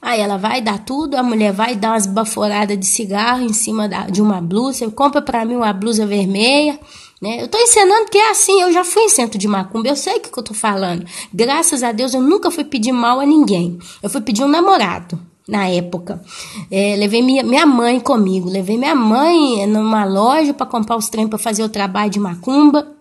Aí ela vai dar tudo, a mulher vai dar umas baforadas de cigarro em cima de uma blusa, compra pra mim uma blusa vermelha, né? Eu tô ensinando que é assim, eu já fui em centro de macumba, eu sei o que eu tô falando. Graças a Deus eu nunca fui pedir mal a ninguém, eu fui pedir um namorado. Na época, levei minha mãe comigo, levei minha mãe numa loja para comprar os trem para fazer o trabalho de macumba.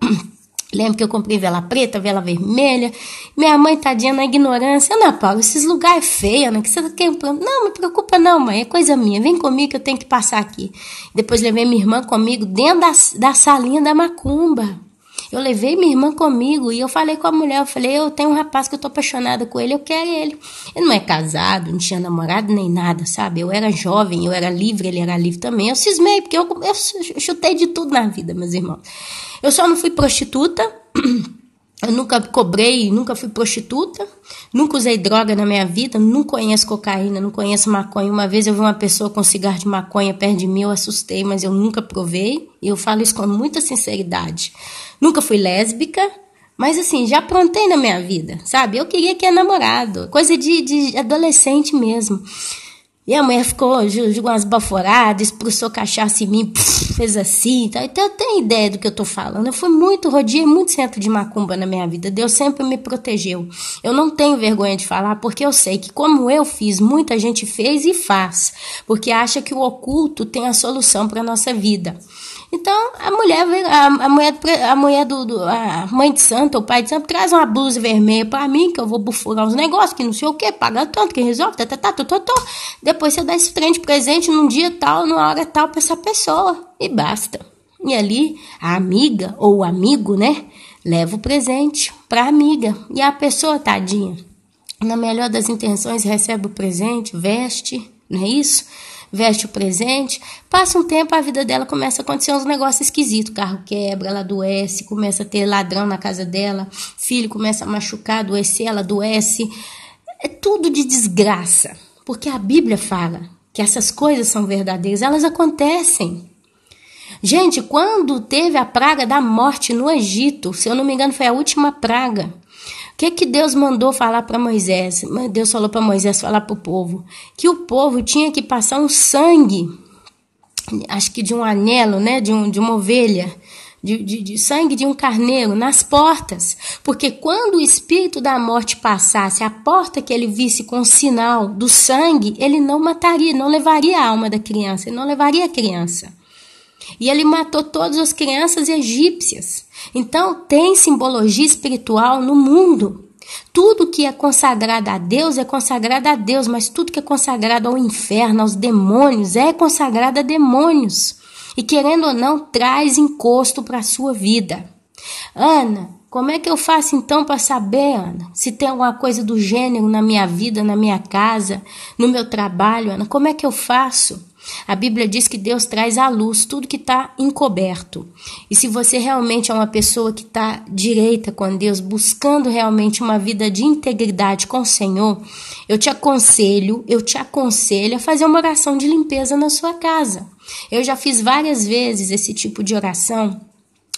Lembro que eu comprei vela preta, vela vermelha. Minha mãe, tadinha, na ignorância. Ana Paula, esses lugares feios, né? Que você quer... Não, me preocupa não, mãe. É coisa minha. Vem comigo que eu tenho que passar aqui. Depois levei minha irmã comigo dentro da salinha da macumba. Eu levei minha irmã comigo e eu falei com a mulher. Eu falei, eu tenho um rapaz que eu tô apaixonada com ele, eu quero ele. Ele não é casado, não tinha namorado nem nada, sabe? Eu era jovem, eu era livre, ele era livre também. Eu cismei, porque eu chutei de tudo na vida, meus irmãos. Eu só não fui prostituta, eu nunca cobrei, nunca fui prostituta, nunca usei droga na minha vida, não conheço cocaína, não conheço maconha. Uma vez eu vi uma pessoa com cigarro de maconha perto de mim, eu assustei, mas eu nunca provei, e eu falo isso com muita sinceridade. Nunca fui lésbica, mas assim, já aprontei na minha vida, sabe? Eu queria que é namorado, coisa de adolescente mesmo. E a mulher ficou, jogou umas baforadas, expulsou cachaça em mim, fez assim, tá? Então eu tenho ideia do que eu tô falando. Eu fui rodeei muito centro de macumba na minha vida. Deus sempre me protegeu. Eu não tenho vergonha de falar, porque eu sei que como eu fiz, muita gente fez e faz, porque acha que o oculto tem a solução para nossa vida. Então, a mãe de santo, o pai de santo, traz uma blusa vermelha pra mim, que eu vou bufurar uns negócios, que não sei o que, paga tanto, que resolve, Depois você dá esse trem de presente num dia tal, numa hora tal pra essa pessoa, e basta. E ali, a amiga, ou o amigo, né, leva o presente pra amiga. E a pessoa, tadinha, na melhor das intenções, recebe o presente, veste, não é isso? Veste o presente, passa um tempo, a vida dela começa a acontecer uns negócios esquisitos, o carro quebra, ela adoece, começa a ter ladrão na casa dela, filho começa a machucar, adoecer, ela adoece, é tudo de desgraça, porque a Bíblia fala que essas coisas são verdadeiras, elas acontecem. Gente, quando teve a praga da morte no Egito, se eu não me engano foi a última praga, o que Deus mandou falar para Moisés? Deus falou para Moisés falar para o povo que o povo tinha que passar um sangue, acho que de um anelo, né, de uma ovelha, de sangue de um carneiro nas portas, porque quando o espírito da morte passasse a porta que ele visse com o sinal do sangue, ele não mataria, não levaria a alma da criança, ele não levaria a criança. E ele matou todas as crianças egípcias. Então tem simbologia espiritual no mundo. Tudo que é consagrado a Deus é consagrado a Deus, mas tudo que é consagrado ao inferno, aos demônios, é consagrado a demônios. E querendo ou não, traz encosto para a sua vida. Ana, como é que eu faço então para saber, Ana, se tem alguma coisa do gênero na minha vida, na minha casa, no meu trabalho, Ana? Como é que eu faço? A Bíblia diz que Deus traz à luz tudo que está encoberto. E se você realmente é uma pessoa que está direita com Deus, buscando realmente uma vida de integridade com o Senhor, eu te aconselho a fazer uma oração de limpeza na sua casa. Eu já fiz várias vezes esse tipo de oração.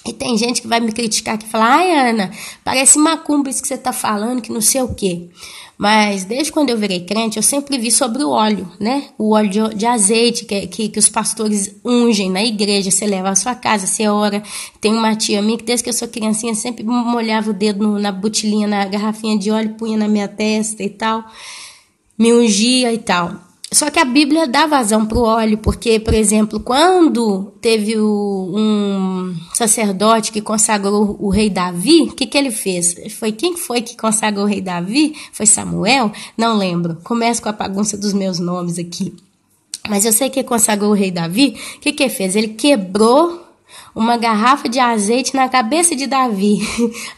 E tem gente que vai me criticar, que fala, ai Ana, parece macumba isso que você está falando, que não sei o quê. Mas desde quando eu virei crente, eu sempre vi sobre o óleo, né? O óleo de azeite que os pastores ungem na igreja, você leva à sua casa, você ora. Tem uma tia minha que desde que eu sou criancinha sempre molhava o dedo na botilinha, na garrafinha de óleo, punha na minha testa e tal, me ungia e tal. Só que a Bíblia dá vazão para o óleo, porque, por exemplo, quando teve um sacerdote que consagrou o rei Davi, o que ele fez? Quem foi que consagrou o rei Davi? Foi Samuel? Não lembro. Começo com a bagunça dos meus nomes aqui. Mas eu sei que consagrou o rei Davi. O que ele fez? Ele quebrou uma garrafa de azeite na cabeça de Davi.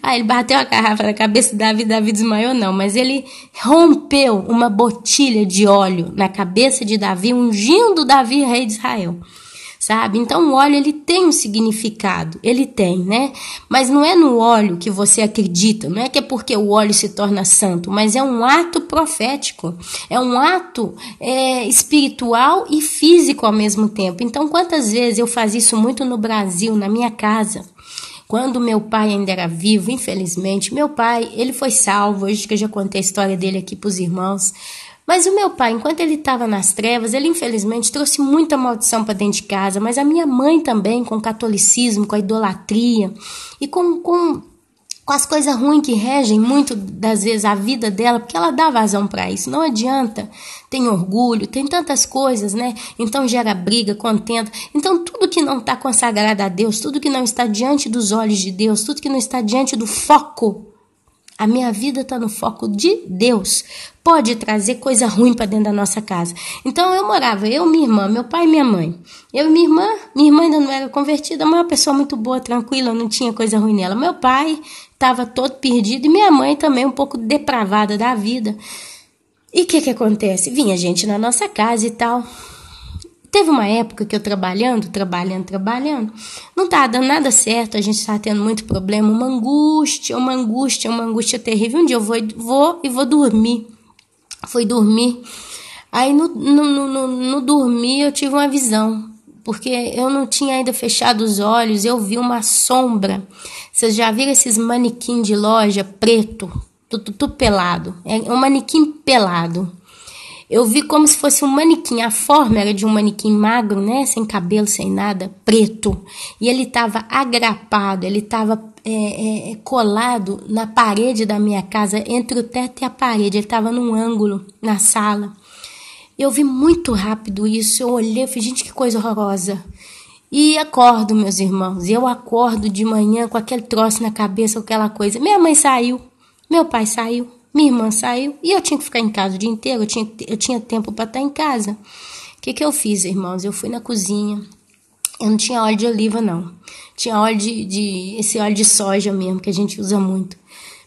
Ele bateu a garrafa na cabeça de Davi, Davi desmaiou não, mas ele rompeu uma botilha de óleo na cabeça de Davi, ungindo Davi, rei de Israel. Sabe? Então o óleo ele tem um significado, ele tem, né? Mas não é no óleo que você acredita, não é que é porque o óleo se torna santo, mas é um ato profético, é um ato espiritual e físico ao mesmo tempo. Então quantas vezes eu fazia isso muito no Brasil, na minha casa, quando meu pai ainda era vivo, infelizmente, meu pai, ele foi salvo, hoje que eu já contei a história dele aqui para os irmãos, Mas o meu pai, enquanto ele estava nas trevas, ele infelizmente trouxe muita maldição para dentro de casa, mas a minha mãe também, com o catolicismo, com a idolatria e com as coisas ruins que regem muito das vezes a vida dela, porque ela dá vazão para isso. Não adianta, tem orgulho, tem tantas coisas, né? Então gera briga, contenda. Então tudo que não está consagrado a Deus, tudo que não está diante dos olhos de Deus, tudo que não está diante do foco, a minha vida está no foco de Deus, pode trazer coisa ruim para dentro da nossa casa. Então eu morava, eu, minha irmã, meu pai e minha mãe. Eu e minha irmã ainda não era convertida, mas uma pessoa muito boa, tranquila, não tinha coisa ruim nela. Meu pai estava todo perdido e minha mãe também um pouco depravada da vida. E o que acontece? Vinha gente na nossa casa e tal. Teve uma época que eu trabalhando, não estava dando nada certo, a gente estava tendo muito problema, uma angústia terrível. Um dia eu vou dormir. Fui dormir. Aí no dormir eu tive uma visão, porque eu não tinha ainda fechado os olhos, eu vi uma sombra. Vocês já viram esses manequim de loja preto, tudo pelado? É um manequim pelado. Eu vi como se fosse um manequim, a forma era de um manequim magro, né, sem cabelo, sem nada, preto. E ele estava agrapado, ele estava colado na parede da minha casa, entre o teto e a parede. Ele estava num ângulo na sala. Eu vi muito rápido isso, eu olhei e falei, gente, que coisa horrorosa. E acordo, meus irmãos, eu acordo de manhã com aquele troço na cabeça, com aquela coisa. Minha mãe saiu, meu pai saiu. Minha irmã saiu e eu tinha que ficar em casa o dia inteiro, eu tinha tempo para estar em casa. O que eu fiz, irmãos? Eu fui na cozinha, eu não tinha óleo de oliva, não. Tinha óleo esse óleo de soja mesmo, que a gente usa muito.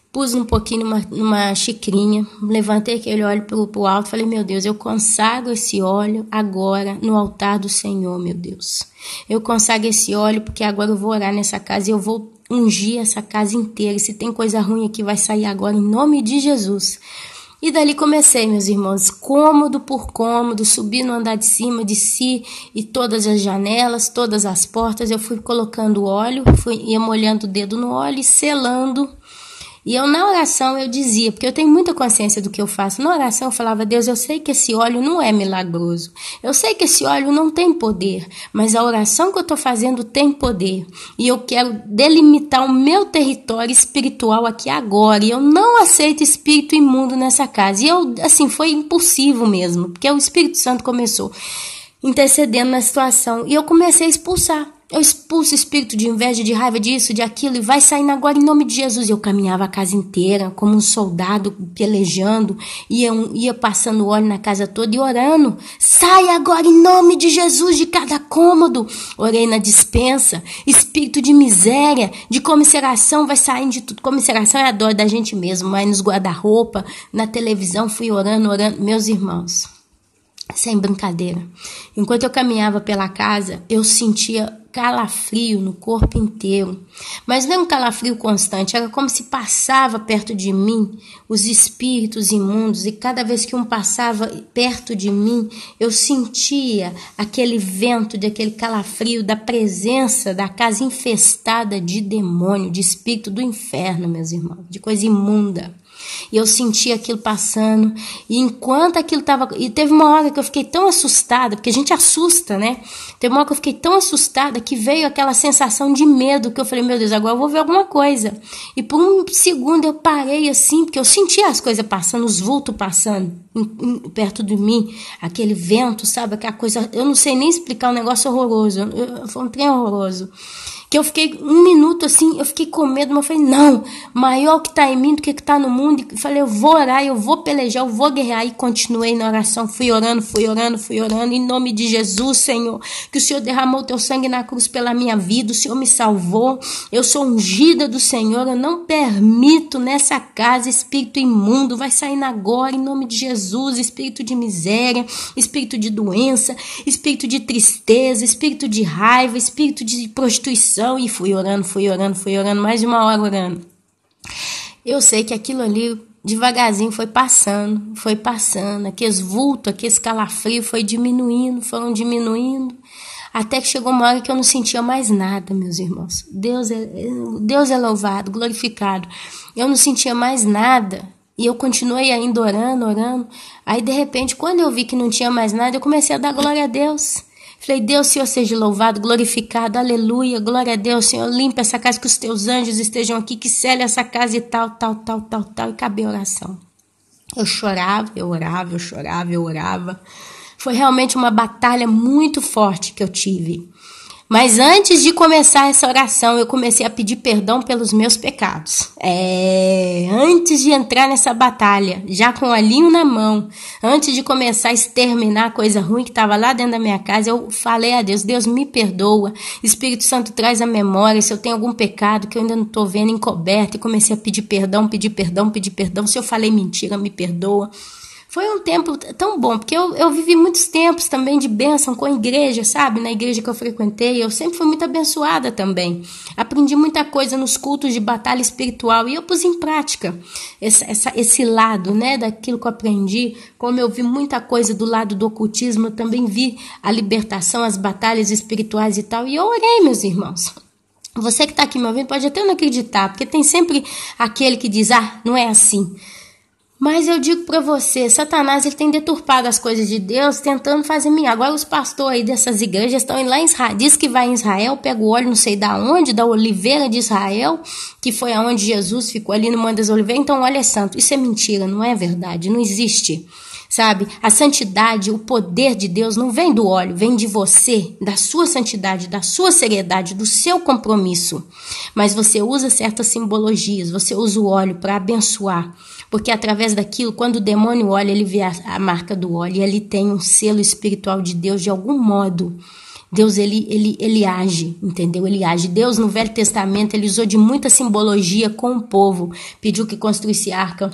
Pus um pouquinho numa xicrinha, levantei aquele óleo pro alto, falei, meu Deus, eu consagro esse óleo agora no altar do Senhor, meu Deus. Eu consagro esse óleo porque agora eu vou orar nessa casa e eu vou ungir essa casa inteira. E se tem coisa ruim aqui, vai sair agora em nome de Jesus. E dali comecei, meus irmãos, cômodo por cômodo, subi no andar de cima, desci e todas as janelas, todas as portas, eu fui colocando óleo, ia molhando o dedo no óleo e selando. E eu na oração eu dizia, porque eu tenho muita consciência do que eu faço, na oração eu falava, Deus, eu sei que esse óleo não é milagroso, eu sei que esse óleo não tem poder, mas a oração que eu estou fazendo tem poder, e eu quero delimitar o meu território espiritual aqui agora, e eu não aceito espírito imundo nessa casa. E eu, assim, foi impossível mesmo, porque o Espírito Santo começou intercedendo na situação, e eu comecei a expulsar. Eu expulso o espírito de inveja, de raiva, disso, de aquilo, e vai saindo agora em nome de Jesus. Eu caminhava a casa inteira, como um soldado pelejando, ia passando óleo na casa toda e orando. Sai agora em nome de Jesus de cada cômodo. Orei na despensa, espírito de miséria, de comisseração, vai saindo de tudo. Comisseração é a dor da gente mesmo, mas nos guarda-roupa, na televisão, fui orando. Meus irmãos, sem brincadeira, enquanto eu caminhava pela casa, eu sentia calafrio no corpo inteiro, mas não é um calafrio constante, era como se passava perto de mim os espíritos imundos, e cada vez que um passava perto de mim, eu sentia aquele vento, aquele calafrio da presença da casa infestada de demônio, de espírito do inferno, meus irmãos, de coisa imunda. E eu senti aquilo passando, e enquanto aquilo estava... E teve uma hora que eu fiquei tão assustada, porque a gente assusta, né? Teve uma hora que eu fiquei tão assustada que veio aquela sensação de medo, que eu falei, meu Deus, agora eu vou ver alguma coisa. E por um segundo eu parei assim, porque eu sentia as coisas passando, os vultos passando perto de mim, aquele vento, sabe? Aquela coisa... Eu não sei nem explicar, um negócio horroroso, foi um trem horroroso. Que eu fiquei um minuto assim, eu fiquei com medo, mas eu falei, não, maior que está em mim do que está no mundo. E falei, eu vou orar, eu vou pelejar, eu vou guerrear. E continuei na oração, fui orando, em nome de Jesus, Senhor, que o Senhor derramou o teu sangue na cruz pela minha vida, o Senhor me salvou, eu sou ungida do Senhor, eu não permito nessa casa espírito imundo, vai saindo agora, em nome de Jesus, espírito de miséria, espírito de doença, espírito de tristeza, espírito de raiva, espírito de prostituição. E fui orando, mais de uma hora orando. Eu sei que aquilo ali, devagarzinho, foi passando, aqueles vultos, aqueles calafrios foram diminuindo, até que chegou uma hora que eu não sentia mais nada, meus irmãos. Deus é louvado, glorificado. Eu não sentia mais nada, E eu continuei ainda orando, orando. Aí, de repente, quando eu vi que não tinha mais nada, eu comecei a dar glória a Deus. Falei, Deus, Senhor seja louvado, glorificado, aleluia, glória a Deus, Senhor, limpa essa casa, que os teus anjos estejam aqui, que cele essa casa e tal, e acabei a oração. Eu chorava, eu orava, eu chorava, eu orava. Foi realmente uma batalha muito forte que eu tive. Mas antes de começar essa oração, eu comecei a pedir perdão pelos meus pecados. Antes de entrar nessa batalha, já com o olhinho na mão, antes de começar a exterminar a coisa ruim que estava lá dentro da minha casa, eu falei a Deus, Deus me perdoa, Espírito Santo traz a memória, se eu tenho algum pecado que eu ainda não estou vendo encoberto, e comecei a pedir perdão, se eu falei mentira, me perdoa. Foi um tempo tão bom, porque eu vivi muitos tempos também de bênção com a igreja, sabe? Na igreja que eu frequentei, eu sempre fui muito abençoada também. Aprendi muita coisa nos cultos de batalha espiritual e eu pus em prática esse lado, né, daquilo que eu aprendi. Como eu vi muita coisa do lado do ocultismo, eu também vi a libertação, as batalhas espirituais e tal. E eu orei, meus irmãos. Você que está aqui me ouvindo pode até não acreditar, porque tem sempre aquele que diz, não é assim. Mas eu digo para você, Satanás ele tem deturpado as coisas de Deus, tentando fazer minha. Agora os pastores aí dessas igrejas estão indo lá em Israel, diz que vai em Israel, pega o óleo não sei da onde, da oliveira de Israel, que foi aonde Jesus ficou ali no Monte das Oliveiras, então óleo é santo. Isso é mentira, não é verdade, não existe. Sabe, a santidade, o poder de Deus não vem do óleo, vem de você, da sua santidade, da sua seriedade, do seu compromisso. Mas você usa certas simbologias, você usa o óleo para abençoar. Porque através daquilo, quando o demônio olha, ele vê a marca do óleo e ele tem um selo espiritual de Deus de algum modo. Deus, ele age, entendeu? Ele age. Deus, no Velho Testamento, ele usou de muita simbologia com o povo. Pediu que construísse arca.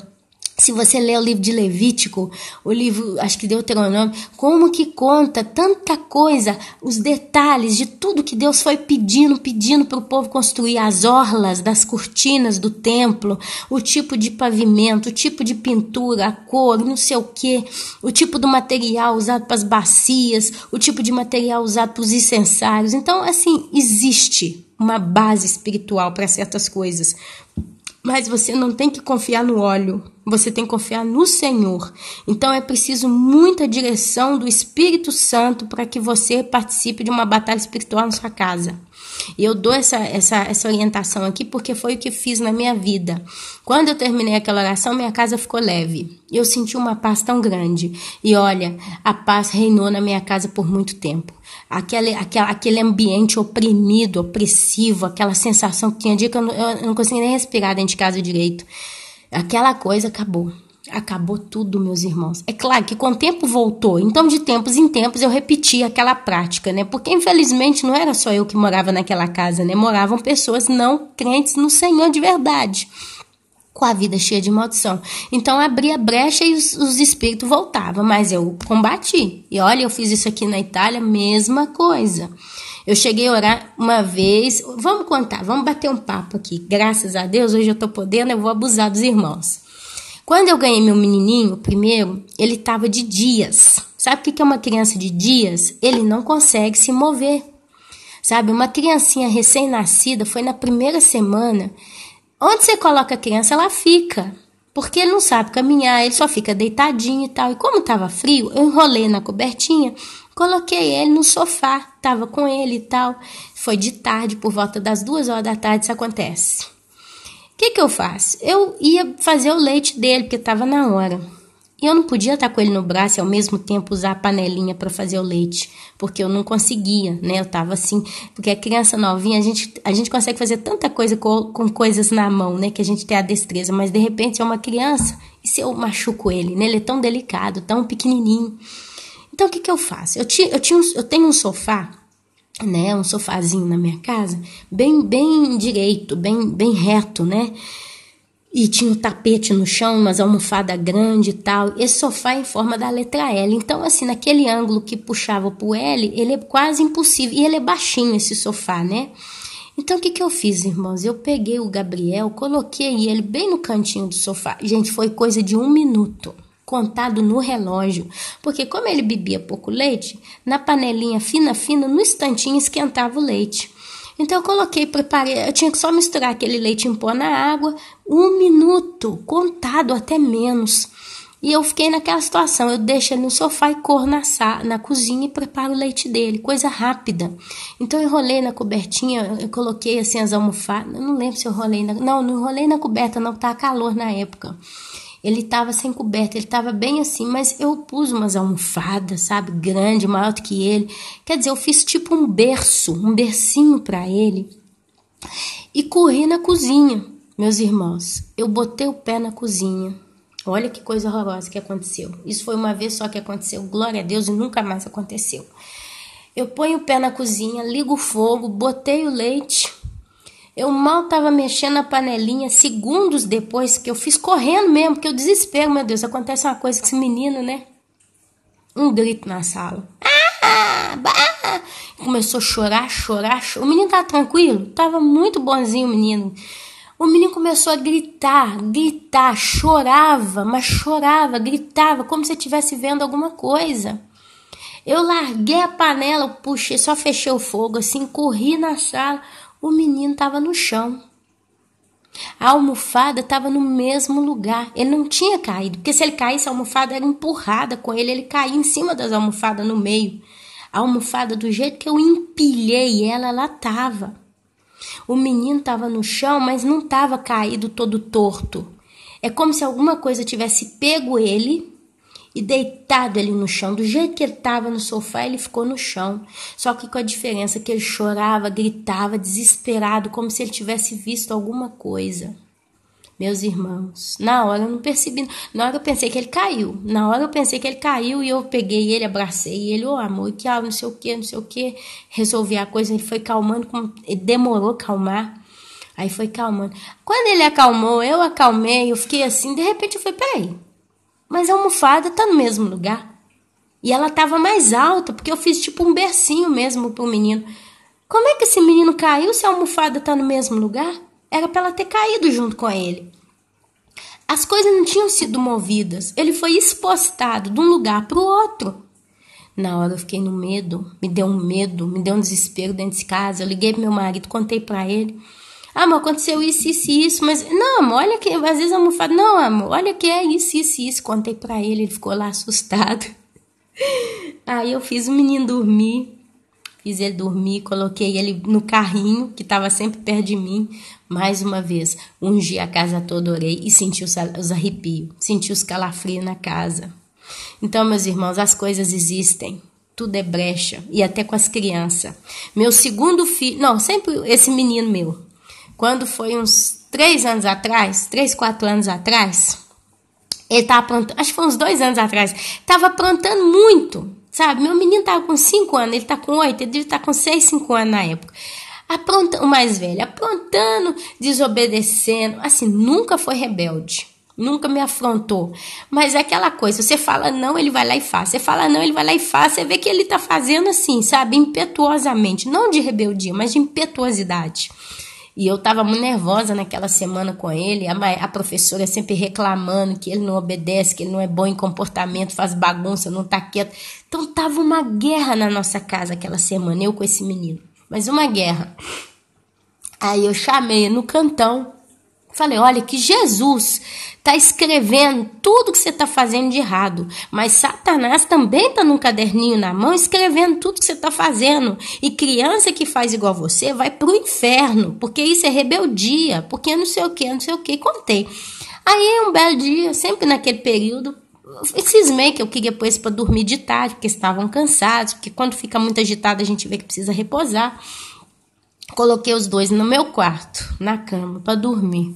Se você ler o livro de Levítico, o livro, acho que Deuteronômio, como que conta tanta coisa, os detalhes de tudo que Deus foi pedindo para o povo construir, as orlas das cortinas do templo, o tipo de pavimento, o tipo de pintura, a cor, não sei o que, o tipo do material usado para as bacias, o tipo de material usado para os incensários. Então, assim, existe uma base espiritual para certas coisas. Mas você não tem que confiar no óleo, você tem que confiar no Senhor. Então é preciso muita direção do Espírito Santo para que você participe de uma batalha espiritual na sua casa. E eu dou essa orientação aqui porque foi o que fiz na minha vida. Quando eu terminei aquela oração, minha casa ficou leve. Eu senti uma paz tão grande. E olha, a paz reinou na minha casa por muito tempo. Aquele ambiente oprimido, opressivo, aquela sensação que tinha dia que eu não conseguia nem respirar dentro de casa direito. Aquela coisa acabou. Acabou tudo, meus irmãos. É claro que com o tempo voltou. Então, de tempos em tempos, eu repeti aquela prática, né? Porque, infelizmente, não era só eu que morava naquela casa, né? Moravam pessoas não crentes no Senhor de verdade, com a vida cheia de maldição. Então, abria brecha e os espíritos voltavam. Mas eu combati. E olha, eu fiz isso aqui na Itália, mesma coisa. Eu cheguei a orar uma vez. Vamos contar, vamos bater um papo aqui. Graças a Deus, hoje eu tô podendo, eu vou abusar dos irmãos. Quando eu ganhei meu menininho, primeiro, ele estava de dias. Sabe o que é uma criança de dias? Ele não consegue se mover. Sabe, uma criancinha recém-nascida, foi na primeira semana. Onde você coloca a criança, ela fica. Porque ele não sabe caminhar, ele só fica deitadinho e tal. E como estava frio, eu enrolei na cobertinha, coloquei ele no sofá, estava com ele e tal. Foi de tarde, por volta das 2h da tarde, isso acontece. O que eu faço? Eu ia fazer o leite dele, porque estava na hora. E eu não podia estar com ele no braço e ao mesmo tempo usar a panelinha para fazer o leite, porque eu não conseguia, né? Eu estava assim, porque a criança novinha, a gente consegue fazer tanta coisa com coisas na mão, né? Que a gente tem a destreza, mas de repente é uma criança, e se eu machuco ele, né? Ele é tão delicado, tão pequenininho. Então o que eu faço? Eu tenho um sofá, né, um sofazinho na minha casa, bem direito, bem reto, né? E tinha um tapete no chão, umas almofadas grandes e tal. Esse sofá é em forma da letra L. Então, assim, naquele ângulo que puxava pro L, ele é quase impossível. E ele é baixinho, esse sofá, né? Então, o que eu fiz, irmãos? Eu peguei o Gabriel, coloquei ele bem no cantinho do sofá. Gente, foi coisa de 1 minuto. Contado no relógio, porque como ele bebia pouco leite, na panelinha fina, no instantinho esquentava o leite. Então eu coloquei, preparei, eu tinha que só misturar aquele leite em pó na água, 1 minuto, contado até menos. E eu fiquei naquela situação, eu deixo ele no sofá e corro na cozinha e preparo o leite dele, coisa rápida. Então eu enrolei na cobertinha, eu coloquei assim as almofadas, eu não lembro se eu enrolei não enrolei na coberta não, tava calor na época. Ele tava sem coberta, ele tava bem assim, mas eu pus umas almofadas, sabe, grande, maior do que ele. Quer dizer, eu fiz tipo um bercinho para ele e corri na cozinha, meus irmãos. Eu botei o pé na cozinha. Olha que coisa horrorosa que aconteceu. Isso foi uma vez só que aconteceu. Glória a Deus, e nunca mais aconteceu. Eu ponho o pé na cozinha, ligo o fogo, botei o leite. Eu mal estava mexendo na panelinha, segundos depois, que eu fiz correndo mesmo, porque eu desespero, meu Deus, acontece uma coisa com esse menino, né? Um grito na sala. Começou a chorar. O menino estava tranquilo? Estava muito bonzinho o menino. O menino começou a gritar, chorava, gritava, como se estivesse vendo alguma coisa. Eu larguei a panela, puxei, só fechei o fogo assim, corri na sala, o menino estava no chão. A almofada estava no mesmo lugar, ele não tinha caído, porque se ele caísse a almofada era empurrada com ele caía em cima das almofadas no meio. A almofada, do jeito que eu empilhei ela estava. O menino estava no chão, mas não estava caído todo torto. É como se alguma coisa tivesse pego ele e deitado ele no chão. Do jeito que ele estava no sofá, ele ficou no chão. Só que com a diferença que ele chorava, gritava, desesperado, como se ele tivesse visto alguma coisa. Meus irmãos, na hora eu não percebi. Na hora eu pensei que ele caiu. E eu peguei ele, abracei ele. Amor, que não sei o que. Resolvi a coisa, ele foi calmando. Ele demorou a calmar. Aí foi calmando. Quando ele acalmou, eu acalmei. Eu fiquei assim, de repente eu falei, peraí. Mas a almofada tá no mesmo lugar. E ela tava mais alta, porque eu fiz tipo um bercinho mesmo pro menino. Como é que esse menino caiu se a almofada tá no mesmo lugar? Era para ela ter caído junto com ele. As coisas não tinham sido movidas. Ele foi expostado de um lugar para o outro. Na hora eu fiquei no medo. Me deu um desespero dentro de casa. Eu liguei pro meu marido, contei para ele. Amor, aconteceu isso. Mas, não, amor, olha que... Às vezes a almofada... Não, amor, olha que é isso. Contei para ele, ele ficou lá assustado. Aí eu fiz o menino dormir. Fiz ele dormir, coloquei ele no carrinho, que estava sempre perto de mim. Mais uma vez, ungi a casa toda, orei e senti os arrepios, senti os calafrios na casa. Então, meus irmãos, as coisas existem, tudo é brecha, e até com as crianças. Meu segundo filho, não, sempre esse menino meu, quando foi uns 3 anos atrás, 3, 4 anos atrás, ele estava aprontando, acho que foi uns 2 anos atrás, estava aprontando muito. Sabe, meu menino tava com 5 anos, ele tá com 8, ele devia estar com 6, 5 anos na época. O mais velho, aprontando, desobedecendo, assim, nunca foi rebelde, nunca me afrontou. Mas é aquela coisa, você fala não, ele vai lá e faz. Você fala não, ele vai lá e faz. Você vê que ele tá fazendo assim, sabe, impetuosamente, não de rebeldia, mas de impetuosidade. E eu estava muito nervosa naquela semana com ele, a professora sempre reclamando que ele não obedece, que ele não é bom em comportamento, faz bagunça, não tá quieto. Então tava uma guerra na nossa casa aquela semana, eu com esse menino. Mas uma guerra. Aí eu chamei no cantão, falei, olha que Jesus tá escrevendo tudo que você tá fazendo de errado, mas Satanás também tá num caderninho na mão escrevendo tudo que você tá fazendo, e criança que faz igual você vai pro inferno, porque isso é rebeldia, porque não sei o que, contei. Aí um belo dia, sempre naquele período, eu cismei que eu queria pôr isso pra dormir de tarde, porque estavam cansados, porque quando fica muito agitado a gente vê que precisa repousar. Coloquei os dois no meu quarto, na cama, pra dormir.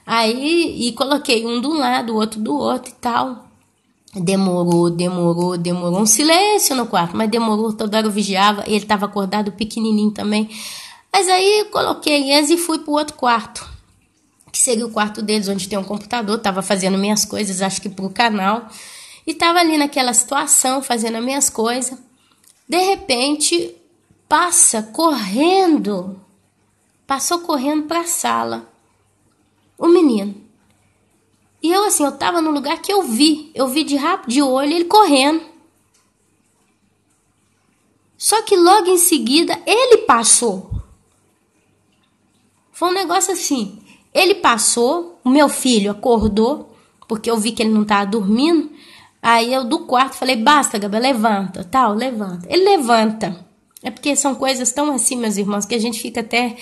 Aí, e coloquei um de um lado, o outro do outro e tal. Demorou. Um silêncio no quarto, mas demorou, toda hora eu vigiava. Ele estava acordado, pequenininho também. Mas aí coloquei eles e fui pro outro quarto, que seria o quarto deles, onde tem um computador. Tava fazendo minhas coisas, acho que pro canal. E tava ali naquela situação, fazendo as minhas coisas. De repente, passou correndo pra sala o menino. E eu assim, eu tava no lugar que eu vi de rabo de olho ele correndo. Só que logo em seguida ele passou. Foi um negócio assim. Ele passou, o meu filho acordou, porque eu vi que ele não estava dormindo. Aí eu do quarto falei, basta, Gabriel, levanta, tal, levanta. Ele levanta. É porque são coisas tão assim, meus irmãos, que a gente fica até...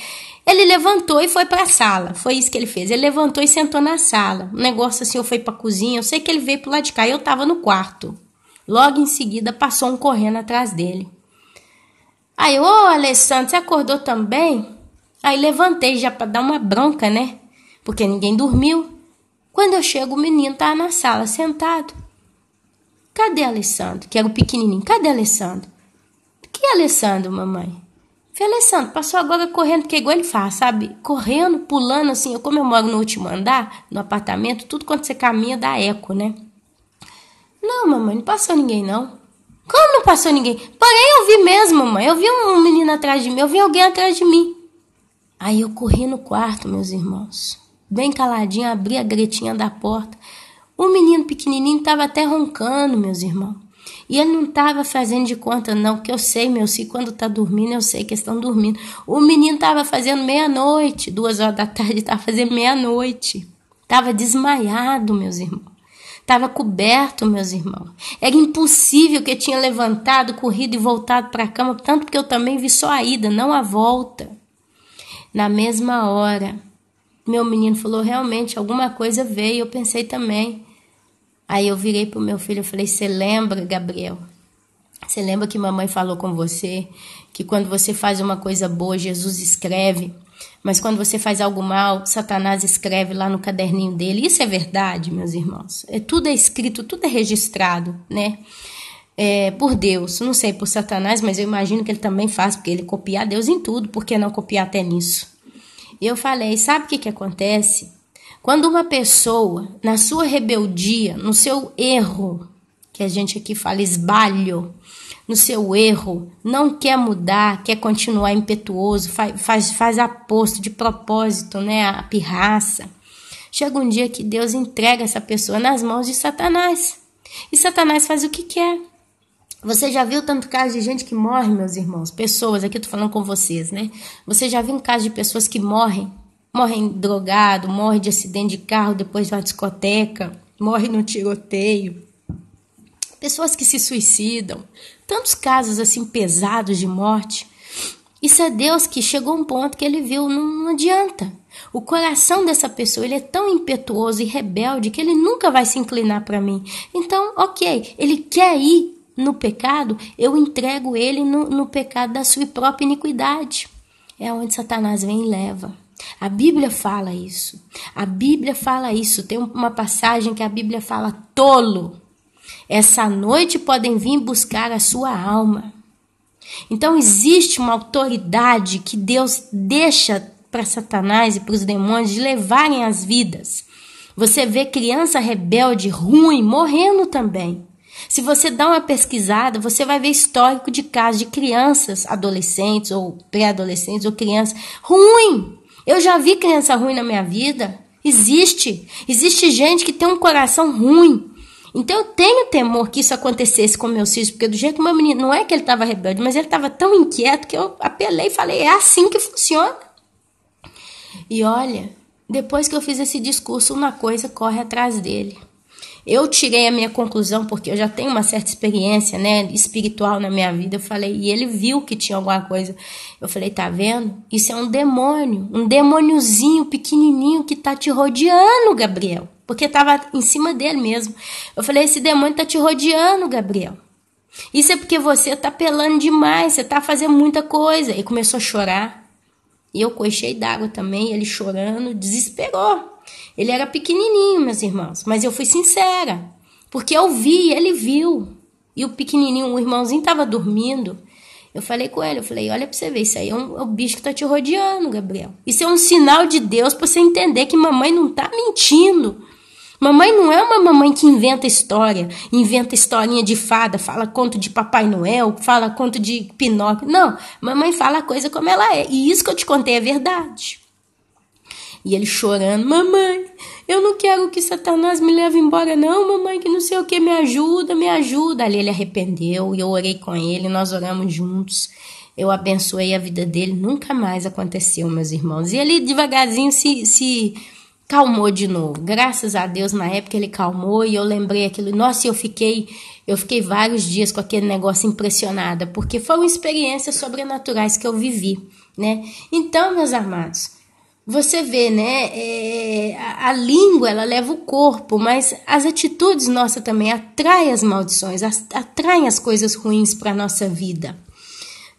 Ele levantou e foi para a sala. Foi isso que ele fez. Ele levantou e sentou na sala. Um negócio assim, eu fui para a cozinha. Eu sei que ele veio pro lado de cá. Eu estava no quarto. Logo em seguida, passou um correndo atrás dele. Aí eu, Alessandro, você acordou também? Aí levantei já para dar uma bronca, né? Porque ninguém dormiu. Quando eu chego, o menino tá na sala, sentado. Cadê Alessandro? Que era o pequenininho. Cadê Alessandro? Que Alessandro, mamãe? Falei, Alessandro, passou agora correndo, porque igual ele faz, sabe? Correndo, pulando, assim. Como eu moro no último andar, no apartamento, tudo quando você caminha dá eco, né? Não, mamãe, não passou ninguém, não. Como não passou ninguém? Porém, eu vi mesmo, mamãe. Eu vi um menino atrás de mim, eu vi alguém atrás de mim. Aí eu corri no quarto, meus irmãos. Bem caladinho, abri a gretinha da porta. O menino pequenininho estava até roncando, meus irmãos. E ele não estava fazendo de conta, não, porque eu sei, meus filhos, quando tá dormindo, eu sei que eles estão dormindo. O menino estava fazendo meia-noite, 2 horas da tarde, estava fazendo meia-noite. Estava desmaiado, meus irmãos. Estava coberto, meus irmãos. Era impossível que eu tinha levantado, corrido e voltado para a cama, tanto que eu também vi só a ida, não a volta. Na mesma hora, meu menino falou, realmente, alguma coisa veio, eu pensei também. Aí eu virei pro meu filho e falei, você lembra, Gabriel? Você lembra que mamãe falou com você? Que quando você faz uma coisa boa, Jesus escreve. Mas quando você faz algo mal, Satanás escreve lá no caderninho dele. Isso é verdade, meus irmãos. Tudo é escrito, tudo é registrado, né? Por Deus. Não sei por Satanás, mas eu imagino que ele também faz, porque ele copia Deus em tudo. Por que não copiar até nisso? E eu falei, sabe o que acontece? Quando uma pessoa, na sua rebeldia, no seu erro, que a gente aqui fala esbalho, no seu erro, não quer mudar, quer continuar impetuoso, faz aposto de propósito, né, a pirraça, chega um dia que Deus entrega essa pessoa nas mãos de Satanás. E Satanás faz o que quer. Você já viu tanto caso de gente que morre, meus irmãos? Pessoas, aqui eu tô falando com vocês, né? Você já viu um caso de pessoas que morrem drogado, morre de acidente de carro depois de uma discoteca, morre no tiroteio, pessoas que se suicidam, tantos casos assim pesados de morte. Isso é Deus que chegou a um ponto que ele viu, não adianta. O coração dessa pessoa, ele é tão impetuoso e rebelde que ele nunca vai se inclinar para mim. Então, ok, ele quer ir no pecado, eu entrego ele no pecado da sua própria iniquidade. É onde Satanás vem e leva. A Bíblia fala isso. A Bíblia fala isso. Tem uma passagem que a Bíblia fala, tolo, essa noite podem vir buscar a sua alma. Então existe uma autoridade que Deus deixa para Satanás e para os demônios de levarem as vidas. Você vê criança rebelde, ruim, morrendo também. Se você dá uma pesquisada, você vai ver histórico de casos de crianças, adolescentes ou pré-adolescentes ou crianças ruim. Eu já vi criança ruim na minha vida. Existe gente que tem um coração ruim. Então eu tenho temor que isso acontecesse com meus filhos, porque do jeito que meu menino, não é que ele estava rebelde, mas ele estava tão inquieto que eu apelei e falei, é assim que funciona. E olha, depois que eu fiz esse discurso, uma coisa corre atrás dele. Eu tirei a minha conclusão, porque eu já tenho uma certa experiência, né, espiritual na minha vida. Eu falei, e ele viu que tinha alguma coisa. Eu falei, tá vendo? Isso é um demônio, um demôniozinho pequenininho que tá te rodeando, Gabriel. Porque tava em cima dele mesmo. Eu falei, esse demônio tá te rodeando, Gabriel. Isso é porque você tá pelando demais, você tá fazendo muita coisa. E começou a chorar. E eu cochei d'água também, ele chorando, desesperou. Ele era pequenininho, meus irmãos, mas eu fui sincera, porque eu vi, ele viu. E o pequenininho, o irmãozinho estava dormindo. Eu falei com ele, eu falei, olha para você ver, isso aí é o bicho que tá te rodeando, Gabriel. Isso é um sinal de Deus para você entender que mamãe não tá mentindo. Mamãe não é uma mamãe que inventa história, inventa historinha de fada, fala conto de Papai Noel, fala conto de Pinóquio. Não, mamãe fala a coisa como ela é. E isso que eu te contei é verdade. E ele chorando, mamãe, eu não quero que Satanás me leve embora não, mamãe, que não sei o que, me ajuda, me ajuda. Ali ele arrependeu e eu orei com ele, nós oramos juntos. Eu abençoei a vida dele, nunca mais aconteceu, meus irmãos. E ele devagarzinho se calmou de novo. Graças a Deus, na época ele calmou e eu lembrei aquilo. Nossa, eu fiquei vários dias com aquele negócio impressionada, porque foram experiências sobrenaturais que eu vivi, né? Então, meus amados, você vê, né? A língua, ela leva o corpo, mas as atitudes nossas também atraem as maldições, atraem as coisas ruins para a nossa vida,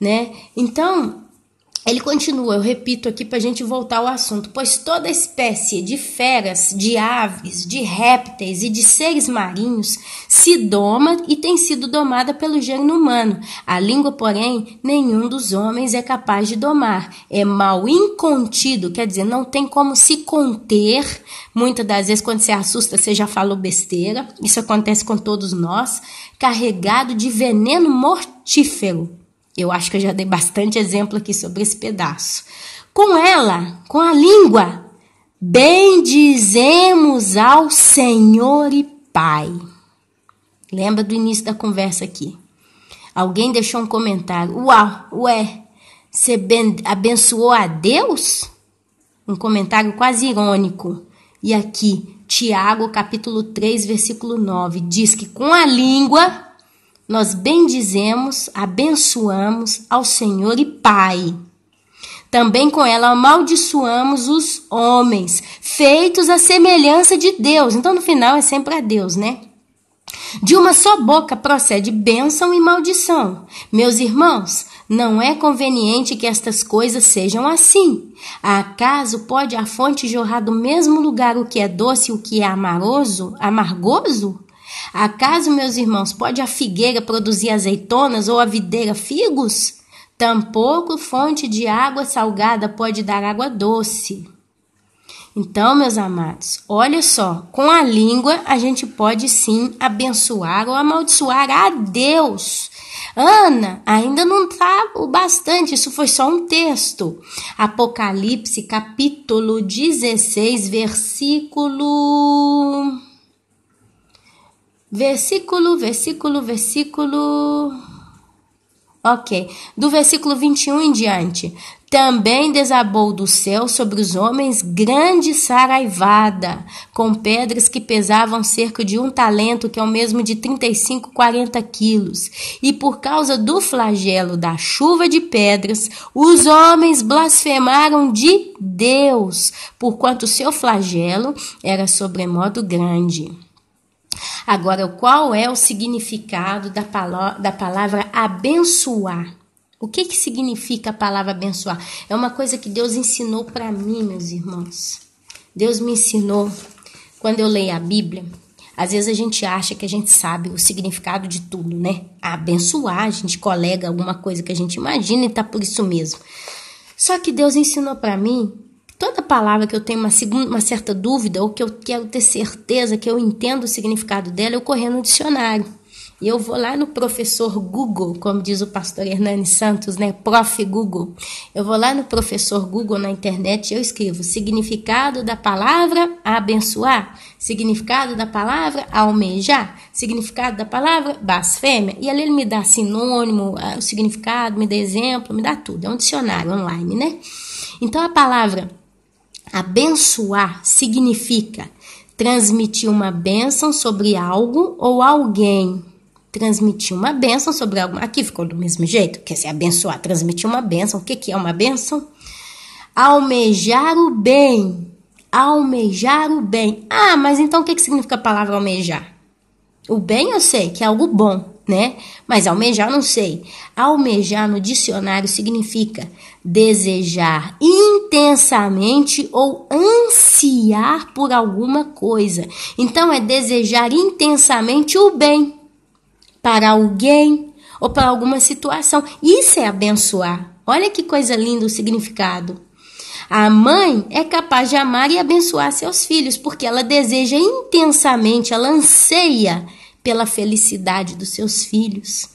né? Então, ele continua, eu repito aqui para a gente voltar ao assunto. Pois toda espécie de feras, de aves, de répteis e de seres marinhos se doma e tem sido domada pelo gênero humano. A língua, porém, nenhum dos homens é capaz de domar. É mal incontido, quer dizer, não tem como se conter. Muitas das vezes, quando você assusta, você já falou besteira. Isso acontece com todos nós. Carregado de veneno mortífero. Eu acho que eu já dei bastante exemplo aqui sobre esse pedaço. Com ela, com a língua, bendizemos ao Senhor e Pai. Lembra do início da conversa aqui? Alguém deixou um comentário. Você abençoou a Deus? Um comentário quase irônico. E aqui, Tiago, capítulo 3, versículo 9, diz que com a língua nós bendizemos, abençoamos ao Senhor e Pai. Também com ela amaldiçoamos os homens, feitos à semelhança de Deus. Então, no final, é sempre a Deus, né? De uma só boca procede bênção e maldição. Meus irmãos, não é conveniente que estas coisas sejam assim. Acaso pode a fonte jorrar do mesmo lugar o que é doce e o que é amargoso? Acaso, meus irmãos, pode a figueira produzir azeitonas ou a videira figos? Tampouco fonte de água salgada pode dar água doce. Então, meus amados, olha só, com a língua a gente pode sim abençoar ou amaldiçoar a Deus. Ana, ainda não está o bastante, isso foi só um texto. Apocalipse, capítulo 16, Ok, do versículo 21 em diante. Também desabou do céu sobre os homens grande saraivada, com pedras que pesavam cerca de 1 talento, que é o mesmo de 35, 40 quilos. E por causa do flagelo da chuva de pedras, os homens blasfemaram de Deus, porquanto o seu flagelo era sobremodo grande. Agora, qual é o significado da palavra abençoar? O que significa a palavra abençoar? É uma coisa que Deus ensinou para mim, meus irmãos. Deus me ensinou, quando eu leio a Bíblia, às vezes a gente acha que a gente sabe o significado de tudo, né? Abençoar, a gente colega alguma coisa que a gente imagina e tá por isso mesmo. Só que Deus ensinou para mim, toda palavra que eu tenho uma certa dúvida ou que eu quero ter certeza que eu entendo o significado dela, eu corro no dicionário. E eu vou lá no professor Google, como diz o pastor Hernani Santos, né? Prof. Google. Eu vou lá no professor Google na internet e eu escrevo significado da palavra abençoar, significado da palavra almejar, significado da palavra blasfêmia. E ali ele me dá sinônimo, o significado, me dá exemplo, me dá tudo. É um dicionário online, né? Então a palavra abençoar significa transmitir uma bênção sobre algo ou alguém. Transmitir uma bênção sobre algo. Aqui ficou do mesmo jeito, quer dizer, abençoar, transmitir uma bênção. O que é uma bênção? Almejar o bem. Almejar o bem. Ah, mas então o que significa a palavra almejar? O bem eu sei, que é algo bom, né? Mas almejar não sei. Almejar no dicionário significa desejar intensamente ou ansiar por alguma coisa. Então é desejar intensamente o bem para alguém ou para alguma situação. Isso é abençoar. Olha que coisa linda o significado. A mãe é capaz de amar e abençoar seus filhos, porque ela deseja intensamente, ela anseia pela felicidade dos seus filhos.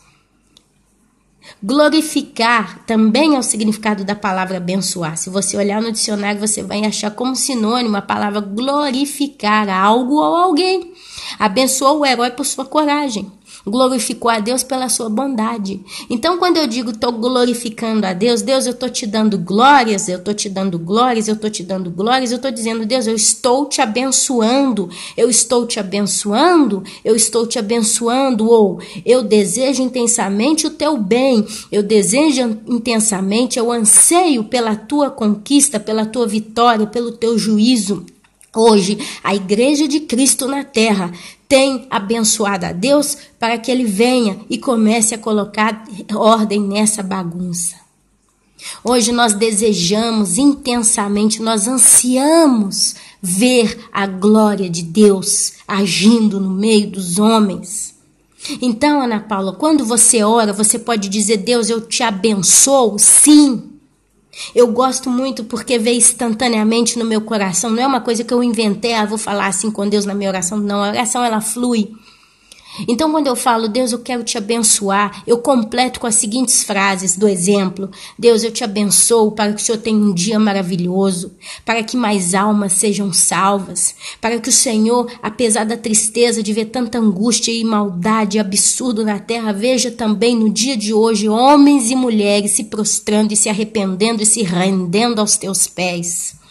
Glorificar também é o significado da palavra abençoar. Se você olhar no dicionário, você vai achar como sinônimo a palavra glorificar algo ou alguém. abençoou o herói por sua coragem, glorificou a Deus pela sua bondade. Então, quando eu digo estou glorificando a Deus, Deus, eu estou te dando glórias, eu estou te dando glórias, eu estou te dando glórias, eu estou dizendo, Deus, eu estou te abençoando, eu estou te abençoando, eu estou te abençoando, ou eu desejo intensamente o teu bem, eu desejo intensamente, eu anseio pela tua conquista, pela tua vitória, pelo teu juízo. Hoje, a Igreja de Cristo na Terra tem abençoado a Deus para que Ele venha e comece a colocar ordem nessa bagunça. Hoje nós desejamos intensamente, nós ansiamos ver a glória de Deus agindo no meio dos homens. Então, Ana Paula, quando você ora, você pode dizer, Deus, eu te abençoo, sim. Eu gosto muito porque veio instantaneamente no meu coração. Não é uma coisa que eu inventei, vou falar assim com Deus na minha oração. Não, a oração ela flui. Então, quando eu falo, Deus, eu quero te abençoar, eu completo com as seguintes frases do exemplo. Deus, eu te abençoo para que o Senhor tenha um dia maravilhoso, para que mais almas sejam salvas, para que o Senhor, apesar da tristeza de ver tanta angústia e maldade e absurdo na terra, veja também no dia de hoje homens e mulheres se prostrando e se arrependendo e se rendendo aos teus pés.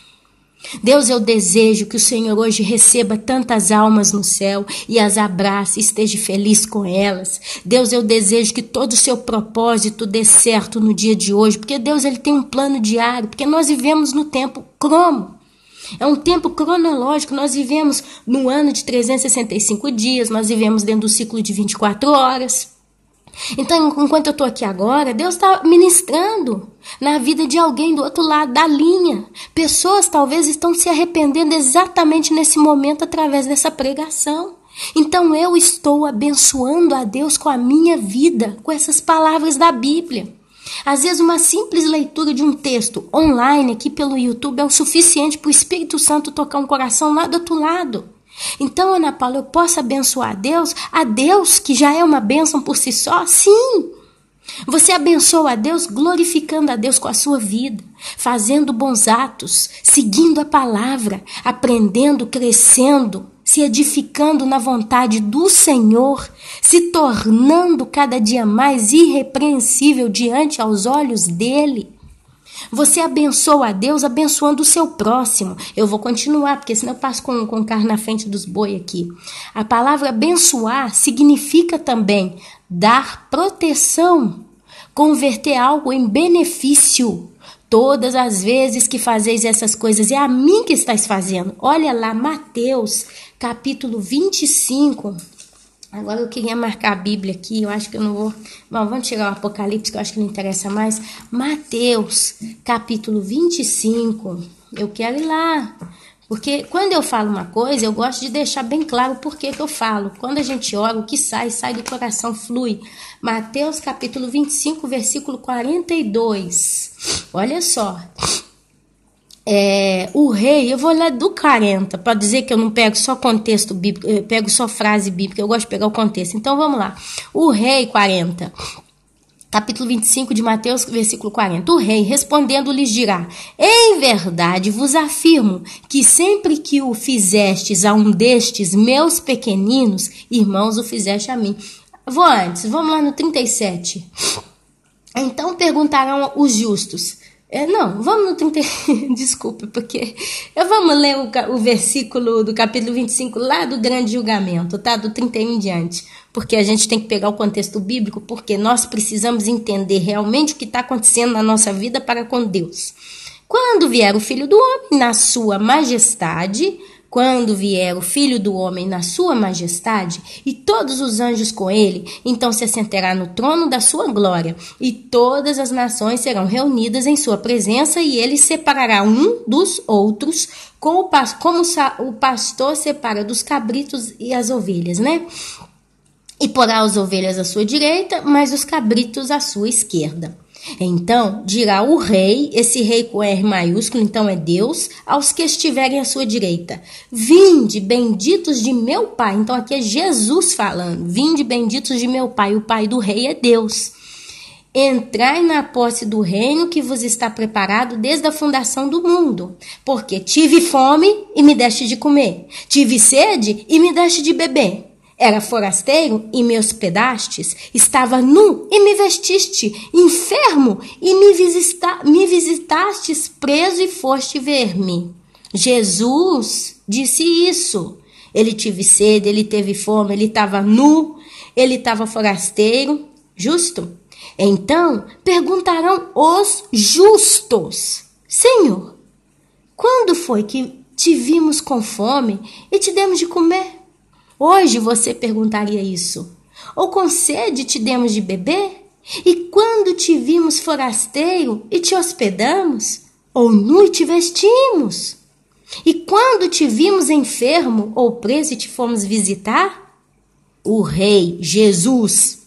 Deus, eu desejo que o Senhor hoje receba tantas almas no céu e as abrace e esteja feliz com elas. Deus, eu desejo que todo o seu propósito dê certo no dia de hoje, porque Deus ele tem um plano diário, porque nós vivemos no tempo cromo. É um tempo cronológico, nós vivemos no ano de 365 dias, nós vivemos dentro do ciclo de 24 horas. Então, enquanto eu estou aqui agora, Deus está ministrando na vida de alguém do outro lado da linha. Pessoas talvez estão se arrependendo exatamente nesse momento através dessa pregação. Então, eu estou abençoando a Deus com a minha vida, com essas palavras da Bíblia. Às vezes, uma simples leitura de um texto online aqui pelo YouTube é o suficiente para o Espírito Santo tocar um coração lá do outro lado. Então, Ana Paula, eu posso abençoar a Deus que já é uma bênção por si só? Sim! Você abençoa a Deus glorificando a Deus com a sua vida, fazendo bons atos, seguindo a palavra, aprendendo, crescendo, se edificando na vontade do Senhor, se tornando cada dia mais irrepreensível diante aos olhos dele. Você abençoa a Deus abençoando o seu próximo. Eu vou continuar, porque senão eu passo com o carro na frente dos boi aqui. A palavra abençoar significa também dar proteção, converter algo em benefício. Todas as vezes que fazeis essas coisas, é a mim que estáis fazendo. Olha lá, Mateus, capítulo 25. Agora eu queria marcar a Bíblia aqui, eu acho que eu não vou... Bom, vamos tirar o Apocalipse, que eu acho que não interessa mais. Mateus, capítulo 25. Eu quero ir lá. Porque quando eu falo uma coisa, eu gosto de deixar bem claro o porquê que eu falo. Quando a gente ora, o que sai do coração, flui. Mateus, capítulo 25, versículo 42. Olha só. O rei, eu vou ler do 40, para dizer que eu não pego só contexto bíblico, eu pego só frase bíblica, eu gosto de pegar o contexto. Então vamos lá. O rei, 40, capítulo 25 de Mateus, versículo 40. O rei, respondendo, lhes dirá: em verdade vos afirmo que sempre que o fizestes a um destes meus pequeninos, irmãos, o fizeste a mim. Vou antes, vamos lá no 37. Então perguntarão os justos. Não, vamos no 30, desculpa, porque vamos ler o versículo do capítulo 25 lá do grande julgamento, tá? Do 31 em diante, porque a gente tem que pegar o contexto bíblico, porque nós precisamos entender realmente o que está acontecendo na nossa vida para com Deus. Quando vier o Filho do Homem na sua majestade, quando vier o Filho do Homem na sua majestade, e todos os anjos com ele, então se assentará no trono da sua glória, e todas as nações serão reunidas em sua presença, e ele separará um dos outros, como o pastor separa dos cabritos e as ovelhas, né? E porá as ovelhas à sua direita, mas os cabritos à sua esquerda. Então dirá o rei, esse rei com R maiúsculo, então é Deus, aos que estiverem à sua direita: vinde, benditos de meu Pai. Então aqui é Jesus falando: vinde, benditos de meu Pai. O Pai do rei é Deus. entrai na posse do reino que vos está preparado desde a fundação do mundo. Porque tive fome e me deste de comer, tive sede e me deste de beber. Era forasteiro e me hospedastes, estava nu e me vestiste, enfermo e me visitastes, preso e foste ver-me. Jesus disse isso. Ele teve sede, ele teve fome, ele estava nu, ele estava forasteiro, justo? Então perguntarão os justos: Senhor, quando foi que te vimos com fome e te demos de comer? Hoje você perguntaria isso. Ou com sede te demos de beber? E quando te vimos forasteiro e te hospedamos? Ou nu e te vestimos? E quando te vimos enfermo ou preso e te fomos visitar? O rei Jesus,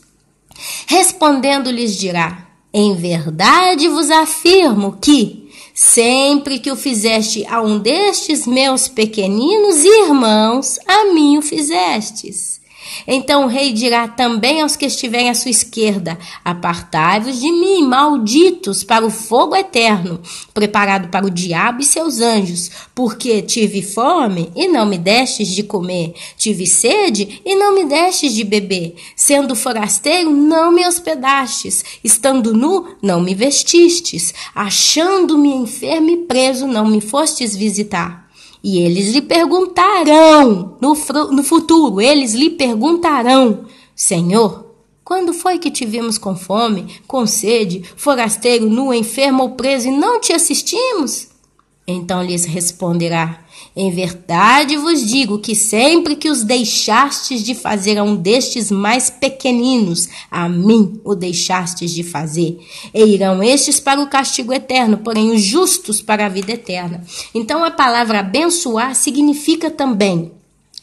respondendo, lhes dirá: em verdade vos afirmo que, sempre que o fizeste a um destes meus pequeninos irmãos, a mim o fizestes. Então o rei dirá também aos que estiverem à sua esquerda: apartai-vos de mim, malditos, para o fogo eterno, preparado para o diabo e seus anjos, porque tive fome e não me destes de comer, tive sede e não me destes de beber, sendo forasteiro não me hospedastes, estando nu não me vestistes, achando-me enfermo e preso não me fostes visitar. E eles lhe perguntarão, no futuro, eles lhe perguntarão: Senhor, quando foi que te vimos com fome, com sede, forasteiro, nu, enfermo ou preso e não te assistimos? Então lhes responderá: em verdade vos digo que sempre que os deixastes de fazer a um destes mais pequeninos, a mim o deixastes de fazer. E irão estes para o castigo eterno, porém os justos para a vida eterna. Então a palavra abençoar significa também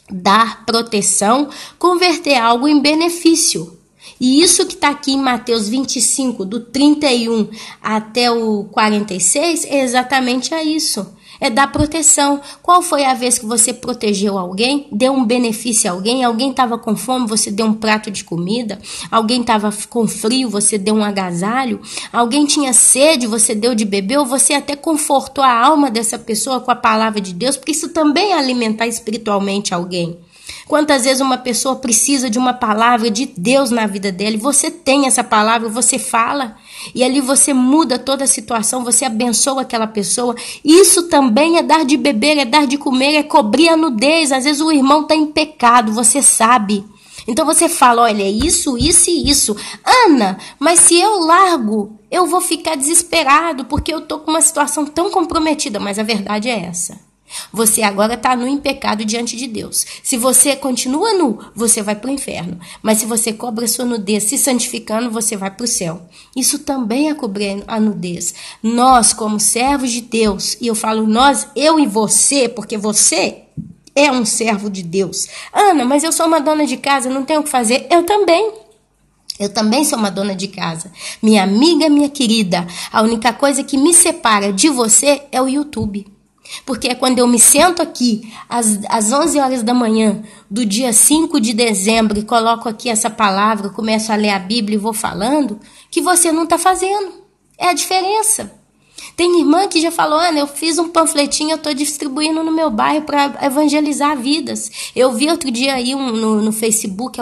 dar proteção, converter algo em benefício. E isso que está aqui em Mateus 25, do 31 até o 46, é exatamente isso. É dar proteção. Qual foi a vez que você protegeu alguém, deu um benefício a alguém? Alguém estava com fome, você deu um prato de comida? Alguém estava com frio, você deu um agasalho? Alguém tinha sede, você deu de beber? Ou você até confortou a alma dessa pessoa com a palavra de Deus? Porque isso também é alimentar espiritualmente alguém. Quantas vezes uma pessoa precisa de uma palavra de Deus na vida dela e você tem essa palavra, você fala e ali você muda toda a situação, você abençoa aquela pessoa. Isso também é dar de beber, é dar de comer, é cobrir a nudez. Às vezes o irmão está em pecado, você sabe. Então você fala: olha, é isso, isso e isso. Ana, mas se eu largo, eu vou ficar desesperado porque eu estou com uma situação tão comprometida. Mas a verdade é essa. Você agora está nu em pecado diante de Deus. Se você continua nu, você vai para o inferno. Mas se você cobre a sua nudez se santificando, você vai para o céu. Isso também é cobrir a nudez. Nós, como servos de Deus, e eu falo nós, eu e você, porque você é um servo de Deus. Ana, mas eu sou uma dona de casa, não tenho o que fazer. Eu também sou uma dona de casa. Minha amiga, minha querida, a única coisa que me separa de você é o YouTube. Porque é quando eu me sento aqui às 11 horas da manhã do dia 5 de dezembro e coloco aqui essa palavra, começo a ler a Bíblia e vou falando, que você não está fazendo. É a diferença. Tem irmã que já falou: Ana, eu fiz um panfletinho, eu estou distribuindo no meu bairro para evangelizar vidas. Eu vi outro dia aí no Facebook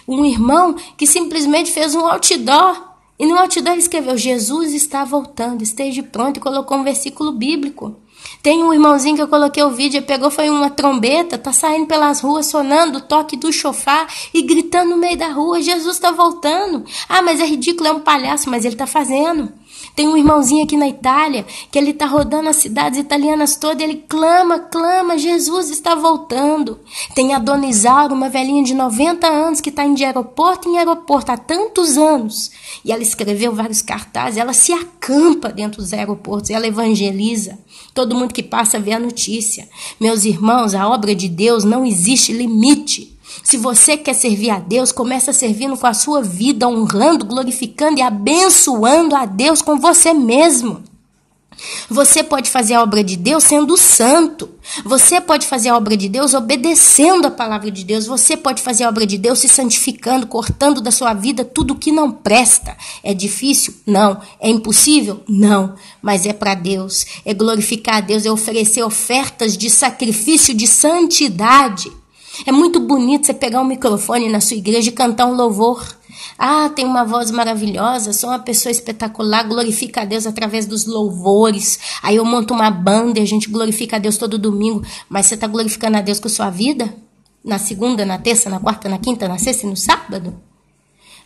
um irmão que simplesmente fez um outdoor. E no outdoor ele escreveu: Jesus está voltando, esteja pronto, e colocou um versículo bíblico. Tem um irmãozinho que eu coloquei o vídeo, pegou, foi uma trombeta, tá saindo pelas ruas, sonando o toque do chofar e gritando no meio da rua: Jesus está voltando. Ah, mas é ridículo, é um palhaço, mas ele tá fazendo. Tem um irmãozinho aqui na Itália, que ele tá rodando as cidades italianas todas, ele clama, Jesus está voltando. Tem a dona Isaura, uma velhinha de 90 anos, que tá indo de aeroporto em aeroporto há tantos anos. E ela escreveu vários cartazes, ela se acampa dentro dos aeroportos, ela evangeliza. Todo mundo que passa vê a notícia. Meus irmãos, a obra de Deus não existe limite. Se você quer servir a Deus, começa servindo com a sua vida, honrando, glorificando e abençoando a Deus com você mesmo. Você pode fazer a obra de Deus sendo santo. Você pode fazer a obra de Deus obedecendo a palavra de Deus. Você pode fazer a obra de Deus se santificando, cortando da sua vida tudo que não presta. É difícil? Não. É impossível? Não. Mas é para Deus. É glorificar a Deus, é oferecer ofertas de sacrifício de santidade. É muito bonito você pegar um microfone na sua igreja e cantar um louvor. Ah, tem uma voz maravilhosa, sou uma pessoa espetacular, glorifica a Deus através dos louvores. Aí eu monto uma banda e a gente glorifica a Deus todo domingo. Mas você está glorificando a Deus com a sua vida? Na segunda, na terça, na quarta, na quinta, na sexta e no sábado?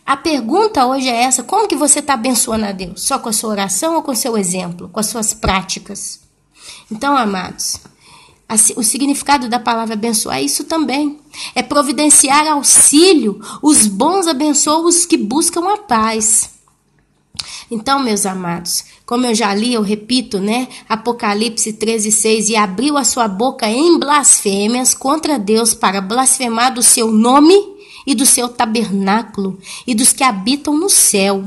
A pergunta hoje é essa: como que você está abençoando a Deus? Só com a sua oração ou com o seu exemplo, com as suas práticas? Então, amados, o significado da palavra abençoar é isso também. É providenciar auxílio. Os bons abençoam os que buscam a paz. Então, meus amados, como eu já li, eu repito, né? Apocalipse 13:6, e abriu a sua boca em blasfêmias contra Deus para blasfemar do seu nome e do seu tabernáculo e dos que habitam no céu.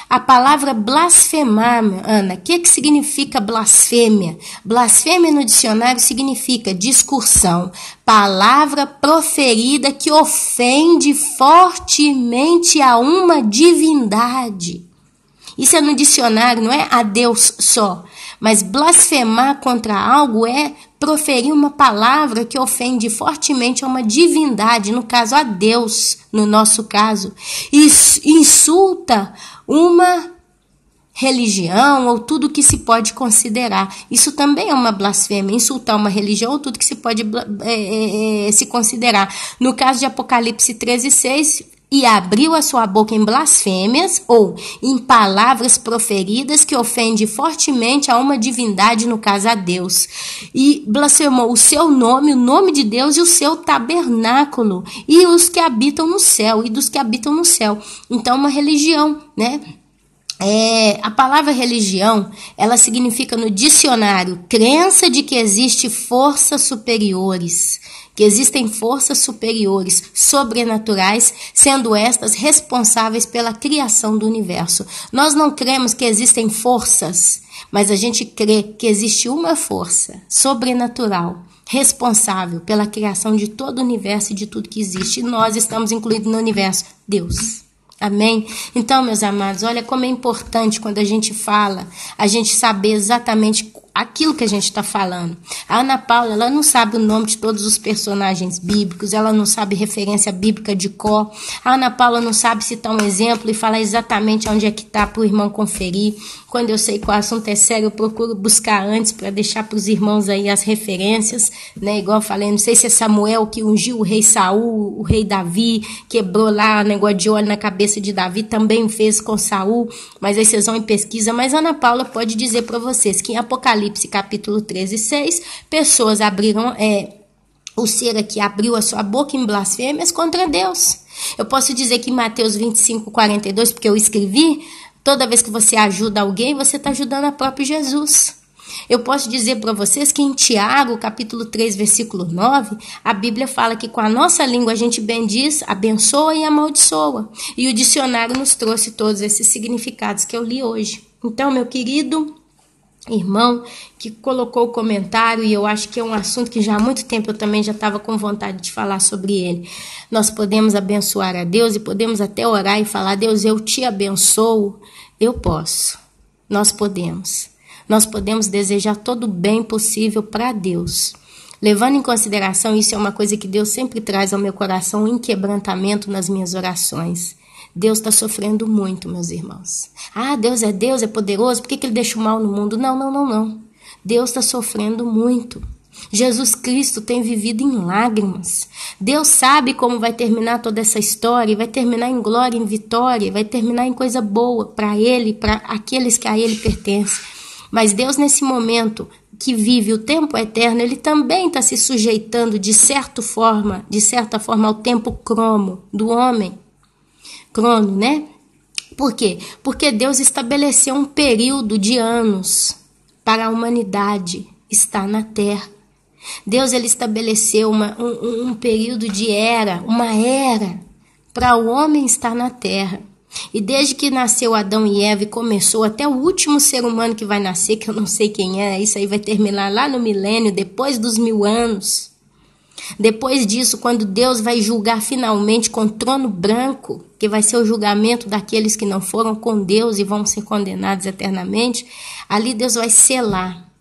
A palavra blasfemar, Ana, o que significa blasfêmia? Blasfêmia no dicionário significa discursão, palavra proferida que ofende fortemente a uma divindade. Isso é no dicionário, não é a Deus só. Mas blasfemar contra algo é proferir uma palavra que ofende fortemente a uma divindade, no caso a Deus, no nosso caso. Isso insulta uma religião ou tudo que se pode considerar. Isso também é uma blasfêmia, insultar uma religião ou tudo que se pode se considerar. No caso de Apocalipse 13:6, e abriu a sua boca em blasfêmias ou em palavras proferidas que ofende fortemente a uma divindade, no caso a Deus. E blasfemou o seu nome, o nome de Deus e o seu tabernáculo e os que habitam no céu e dos que habitam no céu. Então, uma religião, né? A palavra religião, ela significa no dicionário crença de que existe forças superiores, que existem forças superiores, sobrenaturais, sendo estas responsáveis pela criação do universo. Nós não cremos que existem forças, mas a gente crê que existe uma força sobrenatural, responsável pela criação de todo o universo e de tudo que existe. E nós estamos incluídos no universo, Deus. Amém? Então, meus amados, olha como é importante quando a gente fala, a gente saber exatamente aquilo que a gente está falando. A Ana Paula, ela não sabe o nome de todos os personagens bíblicos, ela não sabe referência bíblica de cor. A Ana Paula não sabe citar um exemplo e falar exatamente onde é que está para o irmão conferir. Quando eu sei que o assunto é sério, eu procuro buscar antes para deixar para os irmãos aí as referências, né? Igual eu falei, não sei se é Samuel que ungiu o rei Saul, o rei Davi, quebrou lá o negócio de óleo na cabeça de Davi, também fez com Saul, mas aí vocês vão em pesquisa. Mas Ana Paula pode dizer para vocês que em Apocalipse capítulo 13:6, pessoas abriram, o ser aqui abriu a sua boca em blasfêmias contra Deus. Eu posso dizer que em Mateus 25:42, porque eu escrevi, toda vez que você ajuda alguém, você está ajudando a próprio Jesus. Eu posso dizer para vocês que em Tiago, capítulo 3, versículo 9, a Bíblia fala que com a nossa língua a gente bendiz, abençoa e amaldiçoa. E o dicionário nos trouxe todos esses significados que eu li hoje. Então, meu querido irmão que colocou o comentário, e eu acho que é um assunto que já há muito tempo eu também já estava com vontade de falar sobre ele. Nós podemos abençoar a Deus e podemos até orar e falar: Deus, eu te abençoo. Eu posso. Nós podemos. Nós podemos desejar todo o bem possível para Deus. Levando em consideração, isso é uma coisa que Deus sempre traz ao meu coração em quebrantamento nas minhas orações. Deus está sofrendo muito, meus irmãos. Ah, Deus, é poderoso, por que ele deixa o mal no mundo? Não. Deus está sofrendo muito. Jesus Cristo tem vivido em lágrimas. Deus sabe como vai terminar toda essa história, e vai terminar em glória, em vitória, vai terminar em coisa boa para Ele, para aqueles que a Ele pertencem. Mas Deus, nesse momento que vive o tempo eterno, Ele também está se sujeitando de certa forma ao tempo crono do homem. Crono, né? Por quê? Porque Deus estabeleceu um período de anos para a humanidade estar na Terra. Deus, ele estabeleceu um período de era, uma era para o homem estar na Terra. E desde que nasceu Adão e Eva e começou até o último ser humano que vai nascer, que eu não sei quem é, isso aí vai terminar lá no milênio, depois dos 1000 anos. Depois disso, quando Deus vai julgar finalmente com trono branco, que vai ser o julgamento daqueles que não foram com Deus e vão ser condenados eternamente, ali Deus vai selar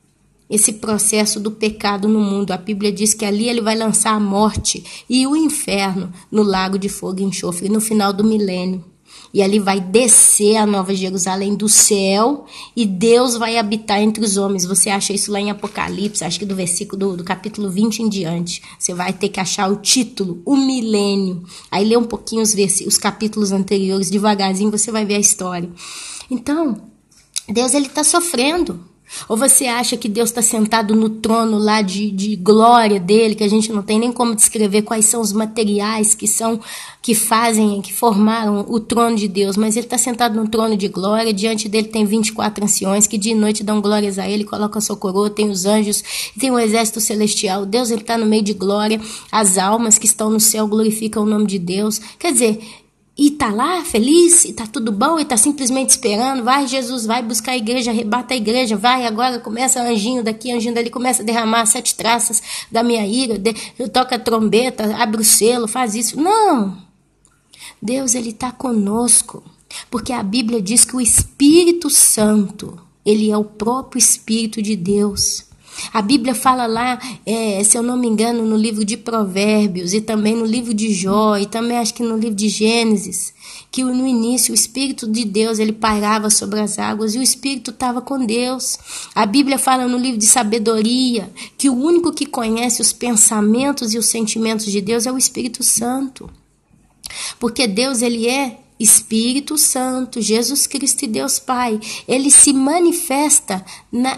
esse processo do pecado no mundo. A Bíblia diz que ali ele vai lançar a morte e o inferno no lago de fogo e enxofre no final do milênio. E ali vai descer a Nova Jerusalém do céu e Deus vai habitar entre os homens. Você acha isso lá em Apocalipse, acho que do versículo do capítulo 20 em diante. Você vai ter que achar o título, o milênio. Aí lê um pouquinho os capítulos anteriores, devagarzinho você vai ver a história. Então, Deus ele está sofrendo. Ou você acha que Deus está sentado no trono lá de glória dele, que a gente não tem nem como descrever quais são os materiais que formaram o trono de Deus, mas ele está sentado no trono de glória, diante dele tem 24 anciões que dia e noite dão glórias a ele, colocam a sua coroa, tem os anjos, tem o exército celestial, Deus ele está no meio de glória, as almas que estão no céu glorificam o nome de Deus, quer dizer, e tá lá feliz, e tá tudo bom, e tá simplesmente esperando, vai Jesus, vai buscar a igreja, arrebata a igreja, vai agora, começa anjinho daqui, anjinho dali, começa a derramar 7 traças da minha ira, toca a trombeta, abre o selo, faz isso. Não, Deus ele tá conosco, porque a Bíblia diz que o Espírito Santo, ele é o próprio Espírito de Deus. A Bíblia fala lá, se eu não me engano, no livro de Provérbios e também no livro de Jó e também acho que no livro de Gênesis, que no início o Espírito de Deus ele pairava sobre as águas e o Espírito estava com Deus. A Bíblia fala no livro de Sabedoria que o único que conhece os pensamentos e os sentimentos de Deus é o Espírito Santo. Porque Deus ele é Espírito Santo, Jesus Cristo e Deus Pai. Ele se manifesta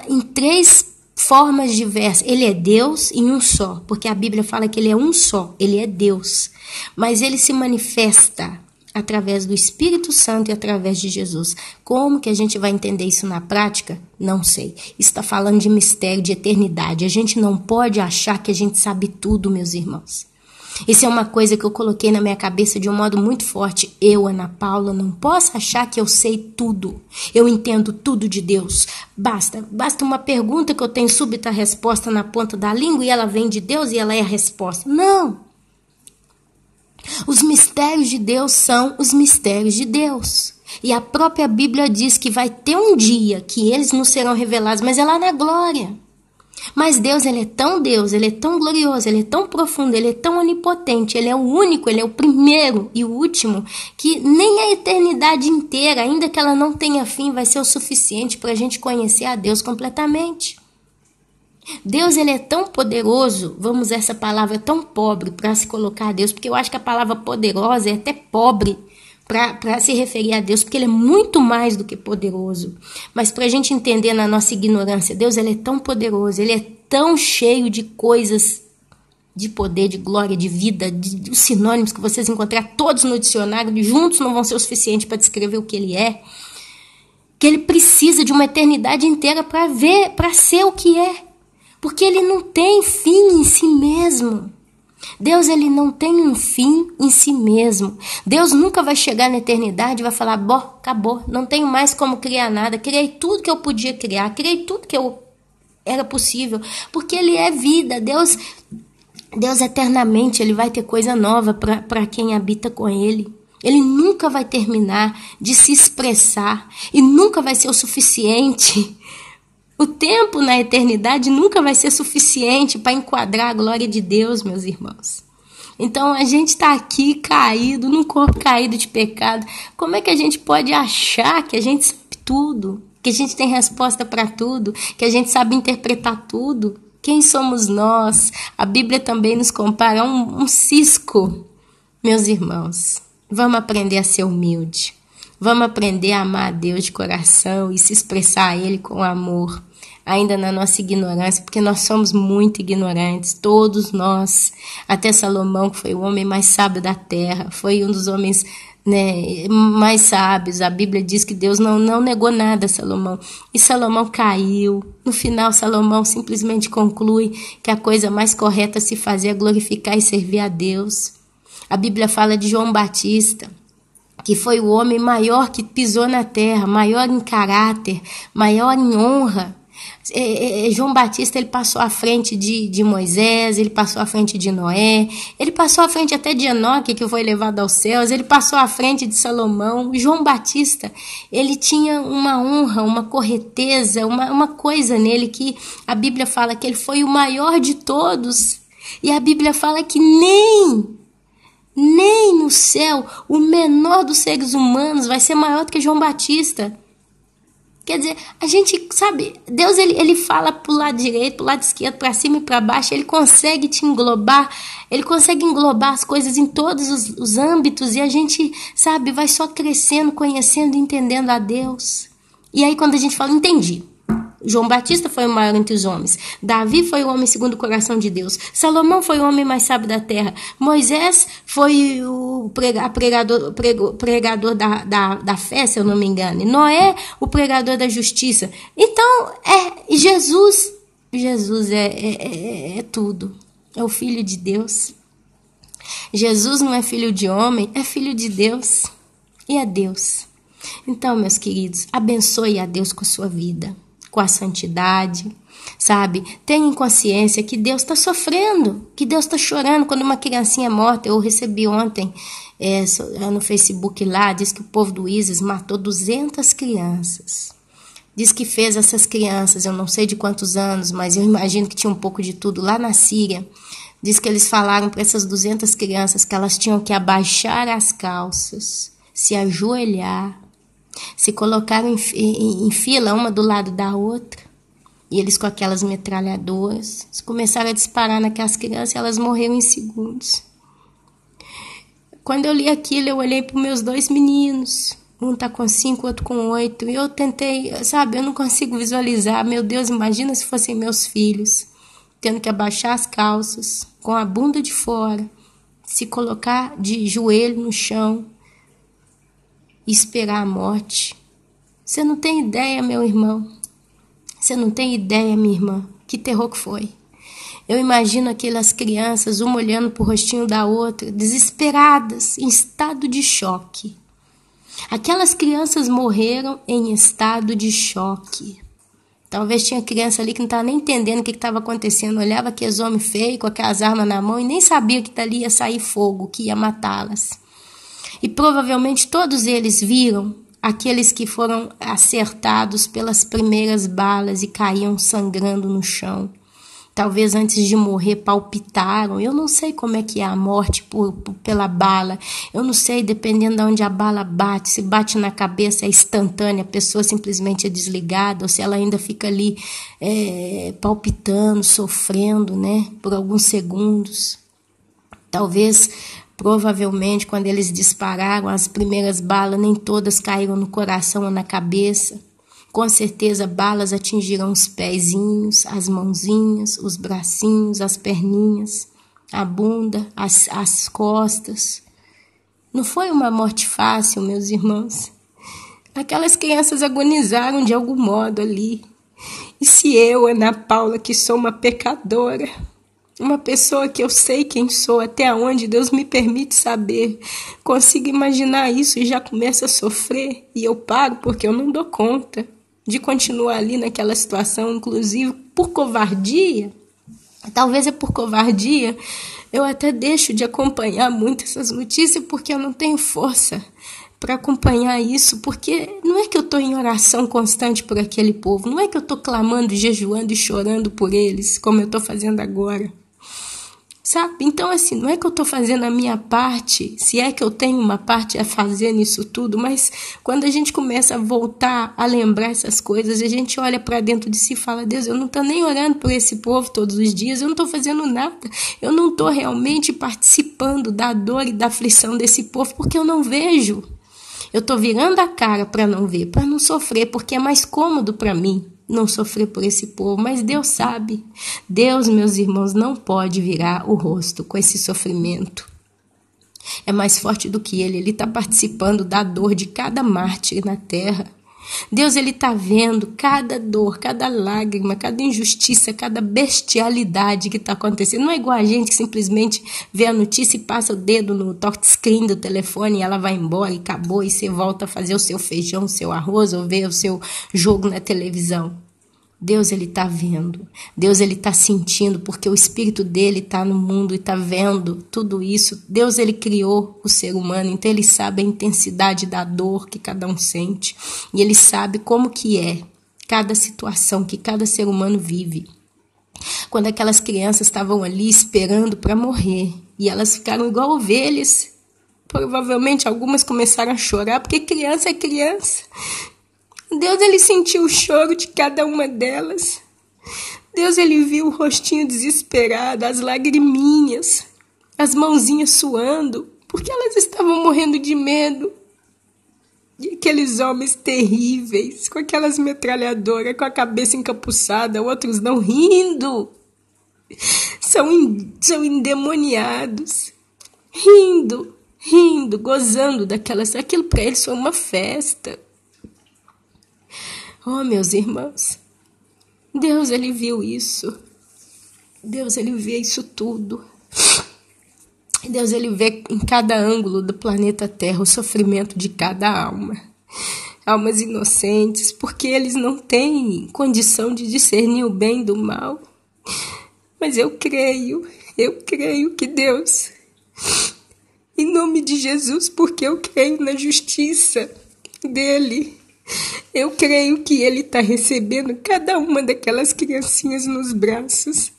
em 3 formas diversas. Ele é Deus em um só, porque a Bíblia fala que ele é um só, ele é Deus. Mas ele se manifesta através do Espírito Santo e através de Jesus. Como que a gente vai entender isso na prática? Não sei. Isso está falando de mistério, de eternidade. A gente não pode achar que a gente sabe tudo, meus irmãos. Isso é uma coisa que eu coloquei na minha cabeça de um modo muito forte. Eu, Ana Paula, não posso achar que eu sei tudo. Eu entendo tudo de Deus. Basta uma pergunta que eu tenho súbita resposta na ponta da língua e ela vem de Deus e ela é a resposta. Não! Os mistérios de Deus são os mistérios de Deus. E a própria Bíblia diz que vai ter um dia que eles não serão revelados, mas é lá na glória. Mas Deus, ele é tão glorioso, ele é tão profundo, ele é tão onipotente, ele é o único, ele é o primeiro e o último, que nem a eternidade inteira, ainda que ela não tenha fim, vai ser o suficiente para a gente conhecer a Deus completamente. Deus, ele é tão poderoso, vamos usar essa palavra tão pobre para se colocar a Deus, porque eu acho que a palavra poderosa é até pobre, para se referir a Deus, porque ele é muito mais do que poderoso. Mas para a gente entender na nossa ignorância, Deus ele é tão poderoso, ele é tão cheio de coisas, de poder, de glória, de vida, os sinônimos que vocês encontrar todos no dicionário, juntos não vão ser o suficiente para descrever o que ele é, que ele precisa de uma eternidade inteira para ser o que é, porque ele não tem fim em si mesmo. Deus ele não tem um fim em si mesmo. Deus nunca vai chegar na eternidade e vai falar, acabou, não tenho mais como criar nada, criei tudo que eu podia criar, criei tudo que era possível, porque ele é vida. Deus eternamente ele vai ter coisa nova para quem habita com ele. Ele nunca vai terminar de se expressar e nunca vai ser o suficiente. O tempo na eternidade nunca vai ser suficiente para enquadrar a glória de Deus, meus irmãos. Então a gente está aqui caído, num corpo caído de pecado. Como é que a gente pode achar que a gente sabe tudo? Que a gente tem resposta para tudo? Que a gente sabe interpretar tudo? Quem somos nós? A Bíblia também nos compara a um cisco. Meus irmãos, vamos aprender a ser humilde. Vamos aprender a amar a Deus de coração e se expressar a Ele com amor, ainda na nossa ignorância, porque nós somos muito ignorantes, todos nós. Até Salomão, que foi o homem mais sábio da terra, foi um dos homens mais sábios. A Bíblia diz que Deus não negou nada a Salomão. E Salomão caiu. No final, Salomão simplesmente conclui que a coisa mais correta a se fazer é glorificar e servir a Deus. A Bíblia fala de João Batista, que foi o homem maior que pisou na terra, maior em caráter, maior em honra. João Batista, ele passou à frente de Moisés, ele passou à frente de Noé, ele passou à frente até de Enoque, que foi levado aos céus, ele passou à frente de Salomão. João Batista, ele tinha uma honra, uma correteza, uma coisa nele que a Bíblia fala que ele foi o maior de todos, e a Bíblia fala que nem no céu o menor dos seres humanos vai ser maior do que João Batista. Quer dizer, a gente, sabe, Deus ele fala pro lado direito, pro lado esquerdo, para cima e para baixo, ele consegue te englobar, ele consegue englobar as coisas em todos os âmbitos, e a gente, sabe, vai só crescendo, conhecendo, entendendo a Deus. E aí quando a gente fala, entendi, João Batista foi o maior entre os homens, Davi foi o homem segundo o coração de Deus, Salomão foi o homem mais sábio da terra, Moisés foi o pregador da fé, se eu não me engano, Noé o pregador da justiça. Então Jesus é tudo, é o Filho de Deus. Jesus não é filho de homem, é filho de Deus, e é Deus. Então, meus queridos, abençoe a Deus com a sua vida, com a santidade, sabe? Tenha consciência que Deus está sofrendo, que Deus está chorando quando uma criancinha é morta. Eu recebi ontem no Facebook lá, diz que o povo do ISIS matou 200 crianças. Diz que fez essas crianças, eu não sei de quantos anos, mas eu imagino que tinha um pouco de tudo lá na Síria. Diz que eles falaram para essas 200 crianças que elas tinham que abaixar as calças, se ajoelhar, se colocaram em fila, uma do lado da outra, e eles com aquelas metralhadoras começaram a disparar naquelas crianças e elas morreram em segundos. Quando eu li aquilo, eu olhei para os meus 2 meninos, um está com 5, outro com 8, e eu tentei, sabe, eu não consigo visualizar. Meu Deus, imagina se fossem meus filhos, tendo que abaixar as calças, com a bunda de fora, se colocar de joelho no chão, esperar a morte. Você não tem ideia, meu irmão. Você não tem ideia, minha irmã, que terror que foi. Eu imagino aquelas crianças, uma olhando pro rostinho da outra, desesperadas, em estado de choque. Aquelas crianças morreram em estado de choque. Talvez tinha criança ali que não estava nem entendendo o que estava acontecendo. Olhava aqueles homens feios com aquelas armas na mão e nem sabia que dali ia sair fogo, que ia matá-las. E provavelmente todos eles viram aqueles que foram acertados pelas primeiras balas e caíam sangrando no chão. Talvez antes de morrer palpitaram. Eu não sei como é que é a morte pela bala. Eu não sei, dependendo de onde a bala bate. Se bate na cabeça é instantânea, a pessoa simplesmente é desligada, ou se ela ainda fica ali palpitando, sofrendo, né, por alguns segundos. Talvez, provavelmente, quando eles dispararam as primeiras balas, nem todas caíram no coração ou na cabeça. Com certeza, balas atingiram os pezinhos, as mãozinhas, os bracinhos, as perninhas, a bunda, as costas. Não foi uma morte fácil, meus irmãos. Aquelas crianças agonizaram de algum modo ali. E se eu, Ana Paula, que sou uma pecadora, uma pessoa que eu sei quem sou, até onde Deus me permite saber, consigo imaginar isso e já começo a sofrer, e eu paro porque eu não dou conta de continuar ali naquela situação, inclusive por covardia. Talvez é por covardia, eu até deixo de acompanhar muito essas notícias porque eu não tenho força para acompanhar isso, porque não é que eu estou em oração constante por aquele povo, não é que eu estou clamando, jejuando e chorando por eles, como eu estou fazendo agora. Sabe? Então, assim, não é que eu estou fazendo a minha parte, se é que eu tenho uma parte a fazer nisso tudo, mas quando a gente começa a voltar a lembrar essas coisas, a gente olha para dentro de si e fala, Deus, eu não estou nem orando por esse povo todos os dias, eu não estou fazendo nada, eu não estou realmente participando da dor e da aflição desse povo, porque eu não vejo. Eu estou virando a cara para não ver, para não sofrer, porque é mais cômodo para mim não sofrer por esse povo, mas Deus sabe. Deus, meus irmãos, não pode virar o rosto com esse sofrimento. É mais forte do que ele está participando da dor de cada mártir na terra. Deus, Ele está vendo cada dor, cada lágrima, cada injustiça, cada bestialidade que está acontecendo. Não é igual a gente que simplesmente vê a notícia e passa o dedo no touchscreen do telefone e ela vai embora e acabou, e você volta a fazer o seu feijão, o seu arroz ou ver o seu jogo na televisão. Deus, Ele está vendo. Deus, Ele está sentindo, porque o Espírito dele está no mundo e está vendo tudo isso. Deus, Ele criou o ser humano, então Ele sabe a intensidade da dor que cada um sente. E Ele sabe como que é cada situação que cada ser humano vive. Quando aquelas crianças estavam ali esperando para morrer, e elas ficaram igual ovelhas, provavelmente algumas começaram a chorar, porque criança é criança. Deus, Ele sentiu o choro de cada uma delas. Deus, Ele viu o rostinho desesperado, as lagriminhas, as mãozinhas suando, porque elas estavam morrendo de medo. E aqueles homens terríveis, com aquelas metralhadoras, com a cabeça encapuçada, outros não, rindo. São endemoniados, rindo, gozando daquelas. Aquilo para eles foi uma festa. Oh, meus irmãos, Deus, Ele viu isso. Deus, Ele vê isso tudo. Deus, Ele vê em cada ângulo do planeta Terra o sofrimento de cada alma. Almas inocentes, porque eles não têm condição de discernir o bem do mal. Mas eu creio que Deus, em nome de Jesus, porque eu creio na justiça dEle, eu creio que Ele está recebendo cada uma daquelas criancinhas nos braços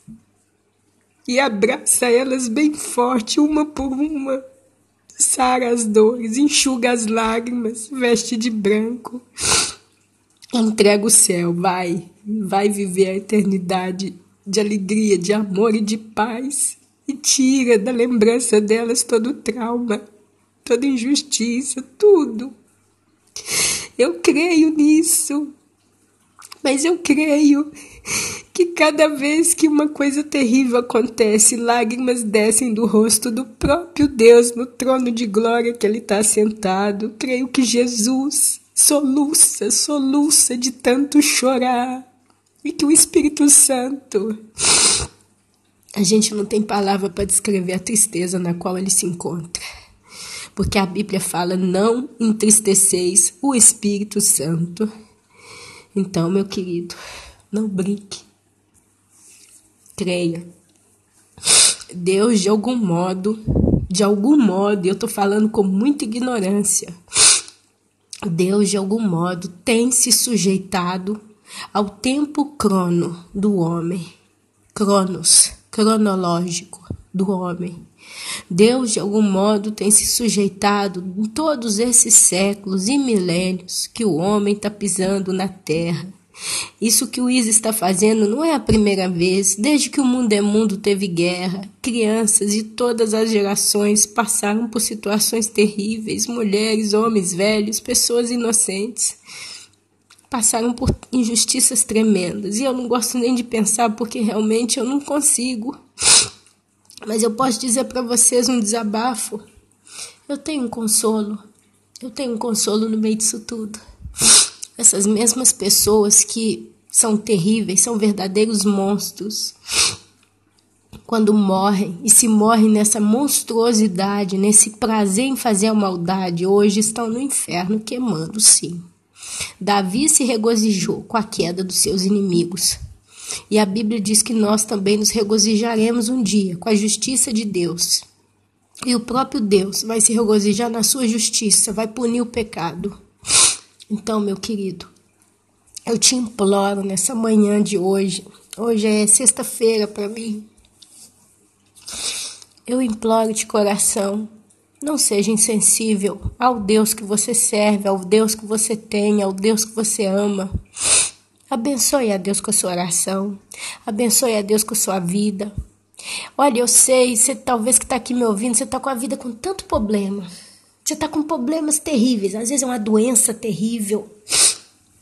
e abraça elas bem forte, uma por uma, sara as dores, enxuga as lágrimas, veste de branco, entrega o céu, vai viver a eternidade de alegria, de amor e de paz, e tira da lembrança delas todo o trauma, toda injustiça, tudo. Eu creio nisso, mas eu creio que cada vez que uma coisa terrível acontece, lágrimas descem do rosto do próprio Deus no trono de glória que Ele está sentado. Creio que Jesus soluça de tanto chorar, e que o Espírito Santo, a gente não tem palavra para descrever a tristeza na qual Ele se encontra. Porque a Bíblia fala, não entristeceis o Espírito Santo. Então, meu querido, não brinque. Creia. Deus, de algum modo, eu estou falando com muita ignorância, Deus, de algum modo, tem se sujeitado ao tempo crono do homem. Cronológico do homem. Deus, de algum modo, tem se sujeitado em todos esses séculos e milênios que o homem está pisando na terra. Isso que o Isa está fazendo não é a primeira vez. Desde que o mundo é mundo teve guerra. Crianças de todas as gerações passaram por situações terríveis. Mulheres, homens velhos, pessoas inocentes passaram por injustiças tremendas. E eu não gosto nem de pensar porque realmente eu não consigo. Mas eu posso dizer para vocês um desabafo. Eu tenho um consolo no meio disso tudo. Essas mesmas pessoas que são terríveis, são verdadeiros monstros. Quando morrem, e se morrem nessa monstruosidade, nesse prazer em fazer a maldade, hoje estão no inferno queimando, sim. Davi se regozijou com a queda dos seus inimigos. E a Bíblia diz que nós também nos regozijaremos um dia com a justiça de Deus. E o próprio Deus vai se regozijar na sua justiça, vai punir o pecado. Então, meu querido, eu te imploro nessa manhã de hoje é sexta-feira para mim, eu imploro de coração, não seja insensível ao Deus que você serve, ao Deus que você tem, ao Deus que você ama. Abençoe a Deus com a sua oração. Abençoe a Deus com a sua vida. Olha, eu sei, você talvez que está aqui me ouvindo, você está com a vida com tanto problema. Você está com problemas terríveis. Às vezes é uma doença terrível.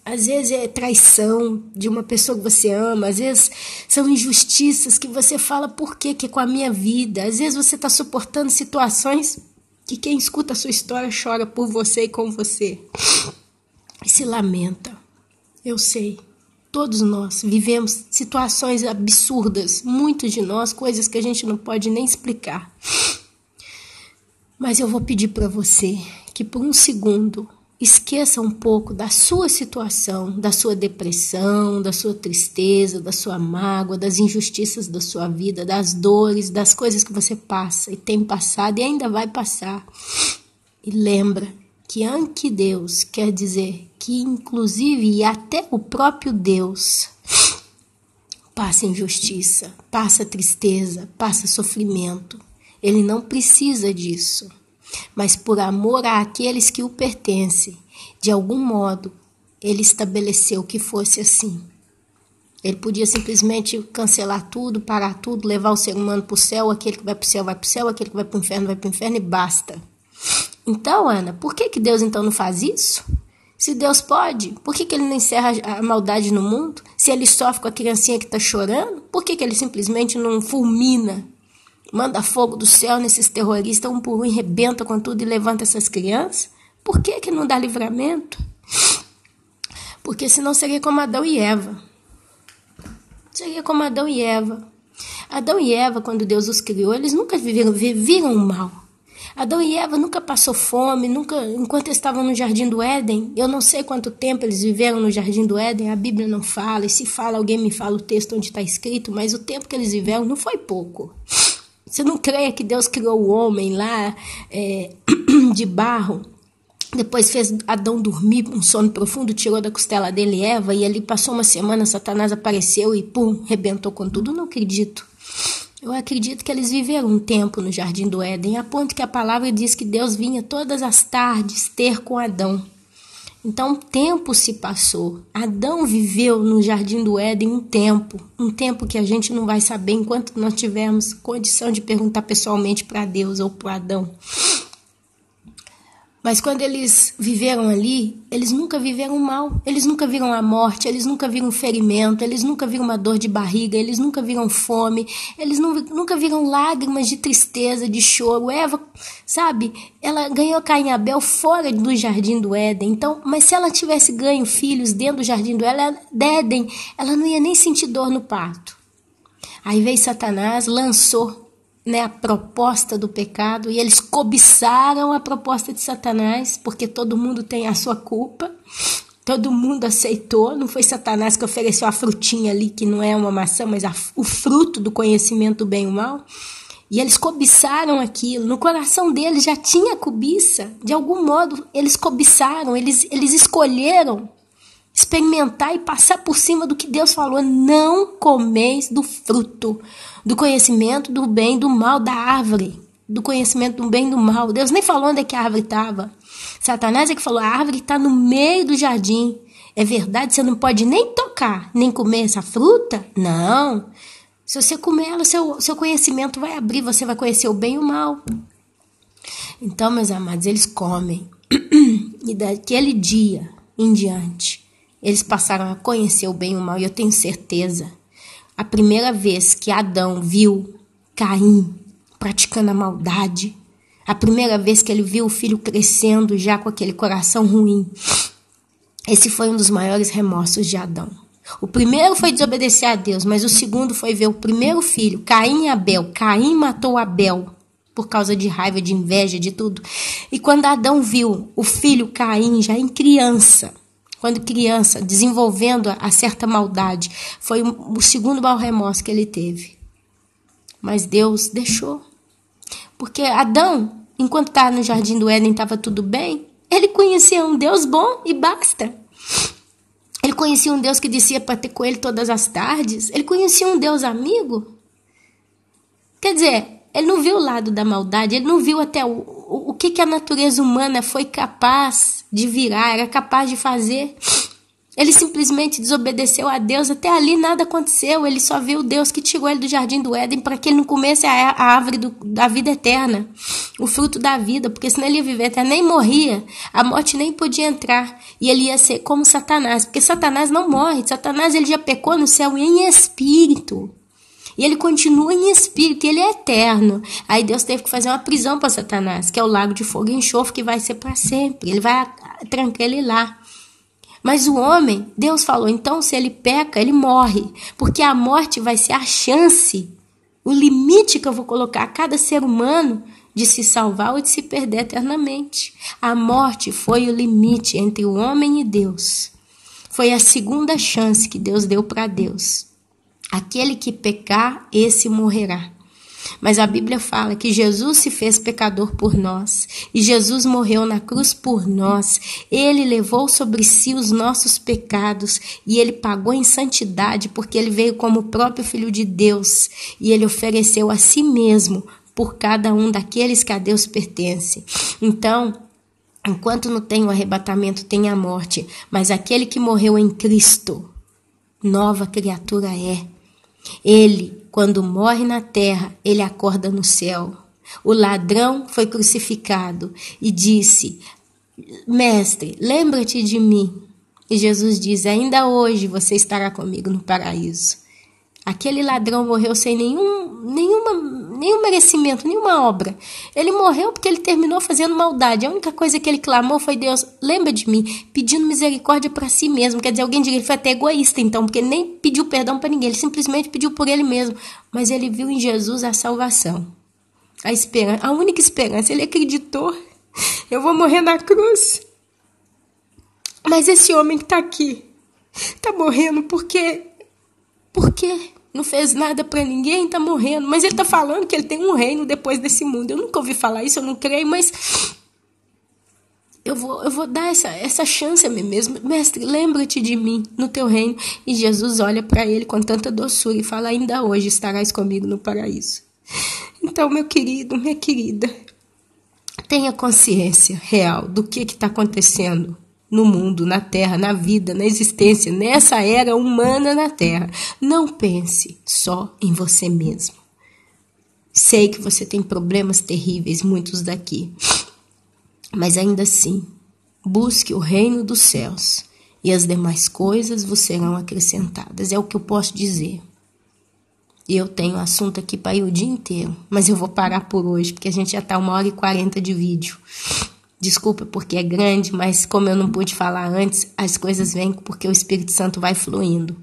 Às vezes é traição de uma pessoa que você ama. Às vezes são injustiças que você fala, por quê que é com a minha vida? Às vezes você está suportando situações que quem escuta a sua história chora por você e com você. e se lamenta. Eu sei, todos nós vivemos situações absurdas, muitos de nós, coisas que a gente não pode nem explicar. Mas eu vou pedir para você que por um segundo esqueça um pouco da sua situação, da sua depressão, da sua tristeza, da sua mágoa, das injustiças da sua vida, das dores, das coisas que você passa e tem passado e ainda vai passar. E lembra que Anquideus quer dizer que inclusive e até o próprio Deus passa injustiça, passa tristeza, passa sofrimento. Ele não precisa disso. Mas por amor àqueles que o pertencem, de algum modo, ele estabeleceu que fosse assim. Ele podia simplesmente cancelar tudo, parar tudo, levar o ser humano para o céu, aquele que vai para o céu vai para o céu, aquele que vai para o inferno e basta. Então, Ana, por que Deus então não faz isso? Se Deus pode, por que ele não encerra a maldade no mundo? Se ele sofre com a criancinha que está chorando, por que ele simplesmente não fulmina? Manda fogo do céu nesses terroristas, um por um, e rebenta com tudo e levanta essas crianças? Por que não dá livramento? Porque senão seria como Adão e Eva. Seria como Adão e Eva. Adão e Eva, quando Deus os criou, eles nunca viram o mal. Adão e Eva nunca passou fome, enquanto eles estavam no Jardim do Éden. Eu não sei quanto tempo eles viveram no Jardim do Éden, a Bíblia não fala, e se fala, alguém me fala o texto onde está escrito, mas o tempo que eles viveram não foi pouco. Você não creia que Deus criou o homem lá de barro, depois fez Adão dormir um sono profundo, tirou da costela dele Eva, e ali passou uma semana, Satanás apareceu e pum, rebentou com tudo? Não acredito. Eu acredito que eles viveram um tempo no Jardim do Éden, a ponto que a palavra diz que Deus vinha todas as tardes ter com Adão. Então, um tempo se passou. Adão viveu no Jardim do Éden um tempo que a gente não vai saber enquanto nós tivermos condição de perguntar pessoalmente para Deus ou para Adão. Mas quando eles viveram ali, eles nunca viveram mal, eles nunca viram a morte, eles nunca viram ferimento, eles nunca viram uma dor de barriga, eles nunca viram fome, eles nunca viram lágrimas de tristeza, de choro. Eva, sabe, ela ganhou Caim e Abel fora do Jardim do Éden, então, mas se ela tivesse ganho filhos dentro do Jardim do Éden, ela não ia nem sentir dor no parto. Aí veio Satanás, lançou a proposta do pecado, e eles cobiçaram a proposta de Satanás, porque todo mundo tem a sua culpa, todo mundo aceitou, não foi Satanás que ofereceu a frutinha ali, que não é uma maçã, mas o fruto do conhecimento do bem e o mal, e eles cobiçaram aquilo, no coração deles já tinha cobiça, de algum modo eles cobiçaram, eles escolheram experimentar e passar por cima do que Deus falou: não comeis do fruto, do conhecimento do bem e do mal da árvore, do conhecimento do bem e do mal. Deus nem falou onde é que a árvore estava. Satanás é que falou: a árvore está no meio do jardim. É verdade, você não pode nem tocar, nem comer essa fruta? Não. Se você comer ela, seu conhecimento vai abrir, você vai conhecer o bem e o mal. Então, meus amados, eles comem. E daquele dia em diante, eles passaram a conhecer o bem e o mal, e eu tenho certeza, a primeira vez que Adão viu Caim praticando a maldade, a primeira vez que ele viu o filho crescendo já com aquele coração ruim, esse foi um dos maiores remorsos de Adão. O primeiro foi desobedecer a Deus, mas o segundo foi ver o primeiro filho, Caim e Abel. Caim matou Abel por causa de raiva, de inveja, de tudo. E quando Adão viu o filho Caim já em criança, quando criança, desenvolvendo a certa maldade, foi o segundo mau remorso que ele teve. Mas Deus deixou. Porque Adão, enquanto estava no Jardim do Éden, estava tudo bem, ele conhecia um Deus bom e basta. Ele conhecia um Deus que descia para ter com ele todas as tardes. Ele conhecia um Deus amigo. Quer dizer, ele não viu o lado da maldade, ele não viu até o que a natureza humana foi capaz de virar, era capaz de fazer. Ele simplesmente desobedeceu a Deus, até ali nada aconteceu, ele só viu o Deus que tirou ele do Jardim do Éden para que ele não comesse a árvore da vida eterna, o fruto da vida, porque senão ele ia viver até nem morria, a morte nem podia entrar, e ele ia ser como Satanás, porque Satanás não morre, Satanás ele já pecou no céu em espírito. E ele continua em espírito, e ele é eterno. Aí Deus teve que fazer uma prisão para Satanás, que é o lago de fogo e enxofre, que vai ser para sempre. Ele vai trancar ele lá. Mas o homem, Deus falou, então se ele peca, ele morre. Porque a morte vai ser a chance, o limite que eu vou colocar a cada ser humano de se salvar ou de se perder eternamente. A morte foi o limite entre o homem e Deus. Foi a segunda chance que Deus deu para Deus. Aquele que pecar, esse morrerá. Mas a Bíblia fala que Jesus se fez pecador por nós. E Jesus morreu na cruz por nós. Ele levou sobre si os nossos pecados. E ele pagou em santidade, porque ele veio como o próprio Filho de Deus. E ele ofereceu a si mesmo por cada um daqueles que a Deus pertence. Então, enquanto não tem o arrebatamento, tem a morte. Mas aquele que morreu em Cristo, nova criatura é. Ele, quando morre na terra, ele acorda no céu. O ladrão foi crucificado e disse, mestre, lembra-te de mim. E Jesus diz, ainda hoje você estará comigo no paraíso. Aquele ladrão morreu sem nenhum merecimento, nenhuma obra. Ele morreu porque ele terminou fazendo maldade. A única coisa que ele clamou foi, Deus, lembra de mim, pedindo misericórdia para si mesmo. Quer dizer, alguém diria, ele foi até egoísta então, porque ele nem pediu perdão para ninguém, ele simplesmente pediu por ele mesmo. Mas ele viu em Jesus a salvação, a esperança, a única esperança. Ele acreditou, eu vou morrer na cruz. Mas esse homem que está aqui, está morrendo porque não fez nada para ninguém, está morrendo. Mas ele está falando que ele tem um reino depois desse mundo. Eu nunca ouvi falar isso, eu não creio, mas eu vou dar essa chance a mim mesmo. Mestre, lembra-te de mim no teu reino. E Jesus olha para ele com tanta doçura e fala, ainda hoje estarás comigo no paraíso. Então, meu querido, minha querida, tenha consciência real do que está acontecendo no mundo, na terra, na vida, na existência, nessa era humana na terra. Não pense só em você mesmo. Sei que você tem problemas terríveis, muitos daqui. Mas ainda assim, busque o reino dos céus e as demais coisas vos serão acrescentadas. É o que eu posso dizer. E eu tenho assunto aqui para ir o dia inteiro, mas eu vou parar por hoje, porque a gente já está 1h40 de vídeo. Desculpa porque é grande, mas como eu não pude falar antes, as coisas vêm porque o Espírito Santo vai fluindo.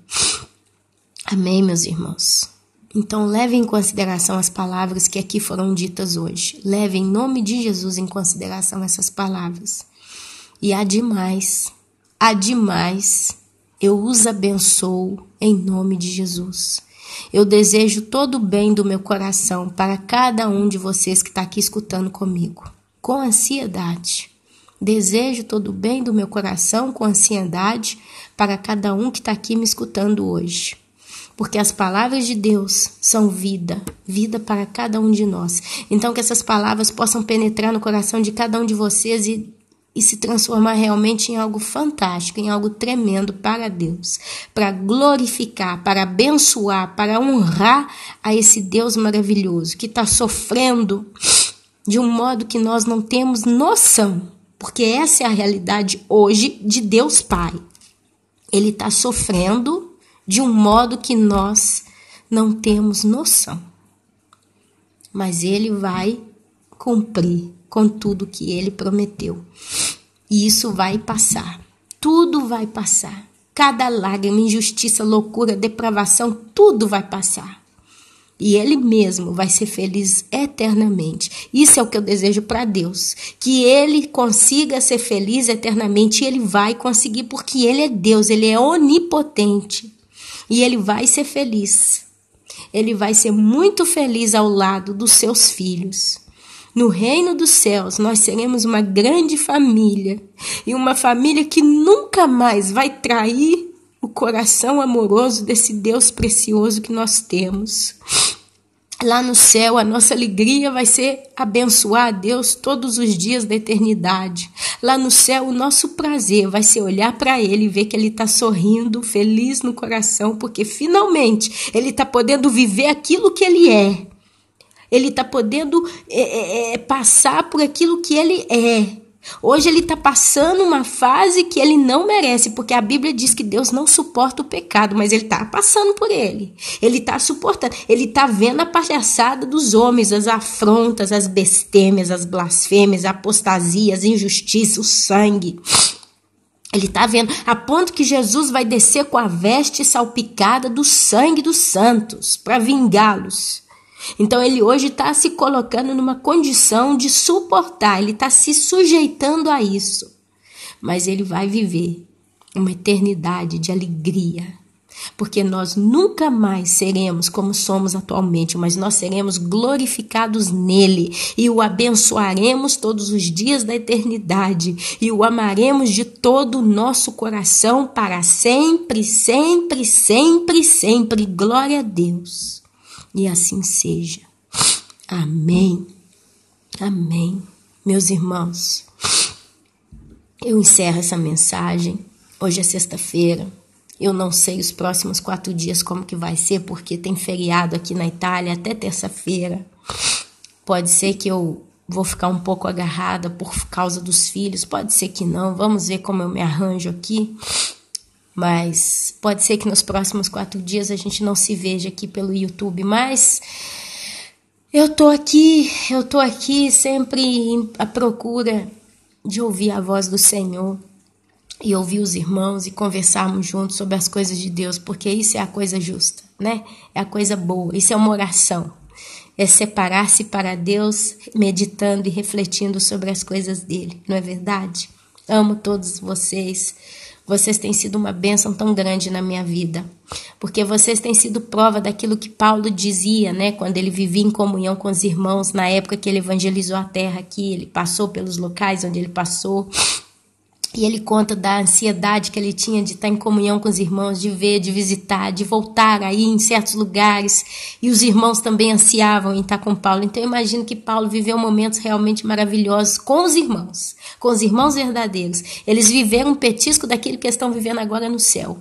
Amém, meus irmãos? Então, leve em consideração as palavras que aqui foram ditas hoje. Leve em nome de Jesus em consideração essas palavras. E há demais, eu os abençoo em nome de Jesus. Eu desejo todo o bem do meu coração para cada um de vocês que está aqui escutando comigo. Com ansiedade. Desejo todo o bem do meu coração com ansiedade para cada um que está aqui me escutando hoje. Porque as palavras de Deus são vida, vida para cada um de nós. Então que essas palavras possam penetrar no coração de cada um de vocês e se transformar realmente em algo fantástico, em algo tremendo para Deus. Para glorificar, para abençoar, para honrar a esse Deus maravilhoso que está sofrendo de um modo que nós não temos noção, porque essa é a realidade hoje de Deus Pai. Ele está sofrendo de um modo que nós não temos noção. Mas ele vai cumprir com tudo que ele prometeu. E isso vai passar. Tudo vai passar. Cada lágrima, injustiça, loucura, depravação, tudo vai passar. E ele mesmo vai ser feliz eternamente. Isso é o que eu desejo para Deus. Que ele consiga ser feliz eternamente. E ele vai conseguir porque ele é Deus. Ele é onipotente. E ele vai ser feliz. Ele vai ser muito feliz ao lado dos seus filhos. No reino dos céus, nós seremos uma grande família. E uma família que nunca mais vai trair o coração amoroso desse Deus precioso que nós temos. Lá no céu, a nossa alegria vai ser abençoar a Deus todos os dias da eternidade. Lá no céu, o nosso prazer vai ser olhar para Ele e ver que Ele está sorrindo, feliz no coração, porque finalmente Ele está podendo viver aquilo que Ele é. Ele está podendo passar por aquilo que Ele é. Hoje ele está passando uma fase que ele não merece, porque a Bíblia diz que Deus não suporta o pecado, mas ele está passando por ele. Ele está suportando, ele está vendo a palhaçada dos homens, as afrontas, as bestêmias, as blasfêmias, a apostasia, as injustiças, o sangue. Ele está vendo, a ponto que Jesus vai descer com a veste salpicada do sangue dos santos para vingá-los. Então ele hoje está se colocando numa condição de suportar, ele está se sujeitando a isso. Mas ele vai viver uma eternidade de alegria, porque nós nunca mais seremos como somos atualmente, mas nós seremos glorificados nele e o abençoaremos todos os dias da eternidade e o amaremos de todo o nosso coração para sempre, sempre, sempre, sempre. Glória a Deus. E assim seja. Amém. Amém. Meus irmãos, eu encerro essa mensagem. Hoje é sexta-feira. Eu não sei os próximos 4 dias como que vai ser, porque tem feriado aqui na Itália até terça-feira. Pode ser que eu vou ficar um pouco agarrada por causa dos filhos, pode ser que não. Vamos ver como eu me arranjo aqui. Mas pode ser que nos próximos 4 dias a gente não se veja aqui pelo YouTube. Mas eu tô aqui sempre à procura de ouvir a voz do Senhor. E ouvir os irmãos e conversarmos juntos sobre as coisas de Deus, porque isso é a coisa justa, né? É a coisa boa, isso é uma oração. É separar-se para Deus, meditando e refletindo sobre as coisas dele, não é verdade? Amo todos vocês. Vocês têm sido uma bênção tão grande na minha vida, porque vocês têm sido prova daquilo que Paulo dizia, né? Quando ele vivia em comunhão com os irmãos, na época que ele evangelizou a terra aqui, ele passou pelos locais onde ele passou. E ele conta da ansiedade que ele tinha de estar em comunhão com os irmãos, de ver, de visitar, de voltar aí em certos lugares. E os irmãos também ansiavam em estar com Paulo. Então eu imagino que Paulo viveu momentos realmente maravilhosos com os irmãos verdadeiros. Eles viveram um petisco daquilo que estão vivendo agora no céu.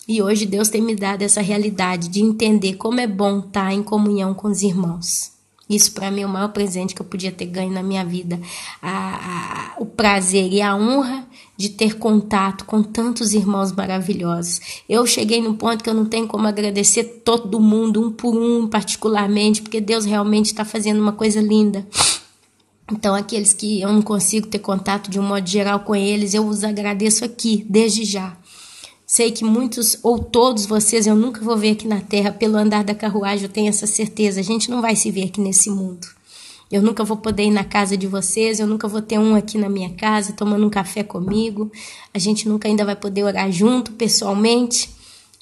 E hoje Deus tem me dado essa realidade de entender como é bom estar em comunhão com os irmãos. Isso para mim é o maior presente que eu podia ter ganho na minha vida. O prazer e a honra de ter contato com tantos irmãos maravilhosos. Eu cheguei num ponto que eu não tenho como agradecer todo mundo, um por um, particularmente, porque Deus realmente está fazendo uma coisa linda. Então, aqueles que eu não consigo ter contato de um modo geral com eles, eu os agradeço aqui, desde já. Sei que muitos ou todos vocês eu nunca vou ver aqui na terra, pelo andar da carruagem eu tenho essa certeza, a gente não vai se ver aqui nesse mundo. Eu nunca vou poder ir na casa de vocês, eu nunca vou ter um aqui na minha casa tomando um café comigo, a gente nunca ainda vai poder orar junto pessoalmente,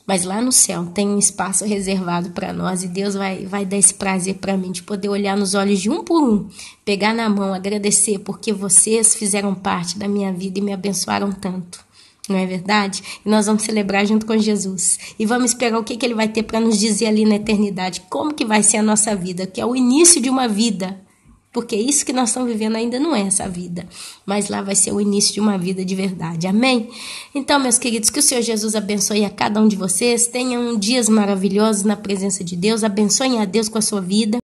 mas lá no céu tem um espaço reservado para nós e Deus vai dar esse prazer para mim de poder olhar nos olhos de um por um, pegar na mão, agradecer porque vocês fizeram parte da minha vida e me abençoaram tanto. Não é verdade? E nós vamos celebrar junto com Jesus. E vamos esperar o que ele vai ter para nos dizer ali na eternidade. Como que vai ser a nossa vida, que é o início de uma vida. Porque isso que nós estamos vivendo ainda não é essa vida. Mas lá vai ser o início de uma vida de verdade. Amém? Então, meus queridos, que o Senhor Jesus abençoe a cada um de vocês. Tenham dias maravilhosos na presença de Deus. Abençoem a Deus com a sua vida.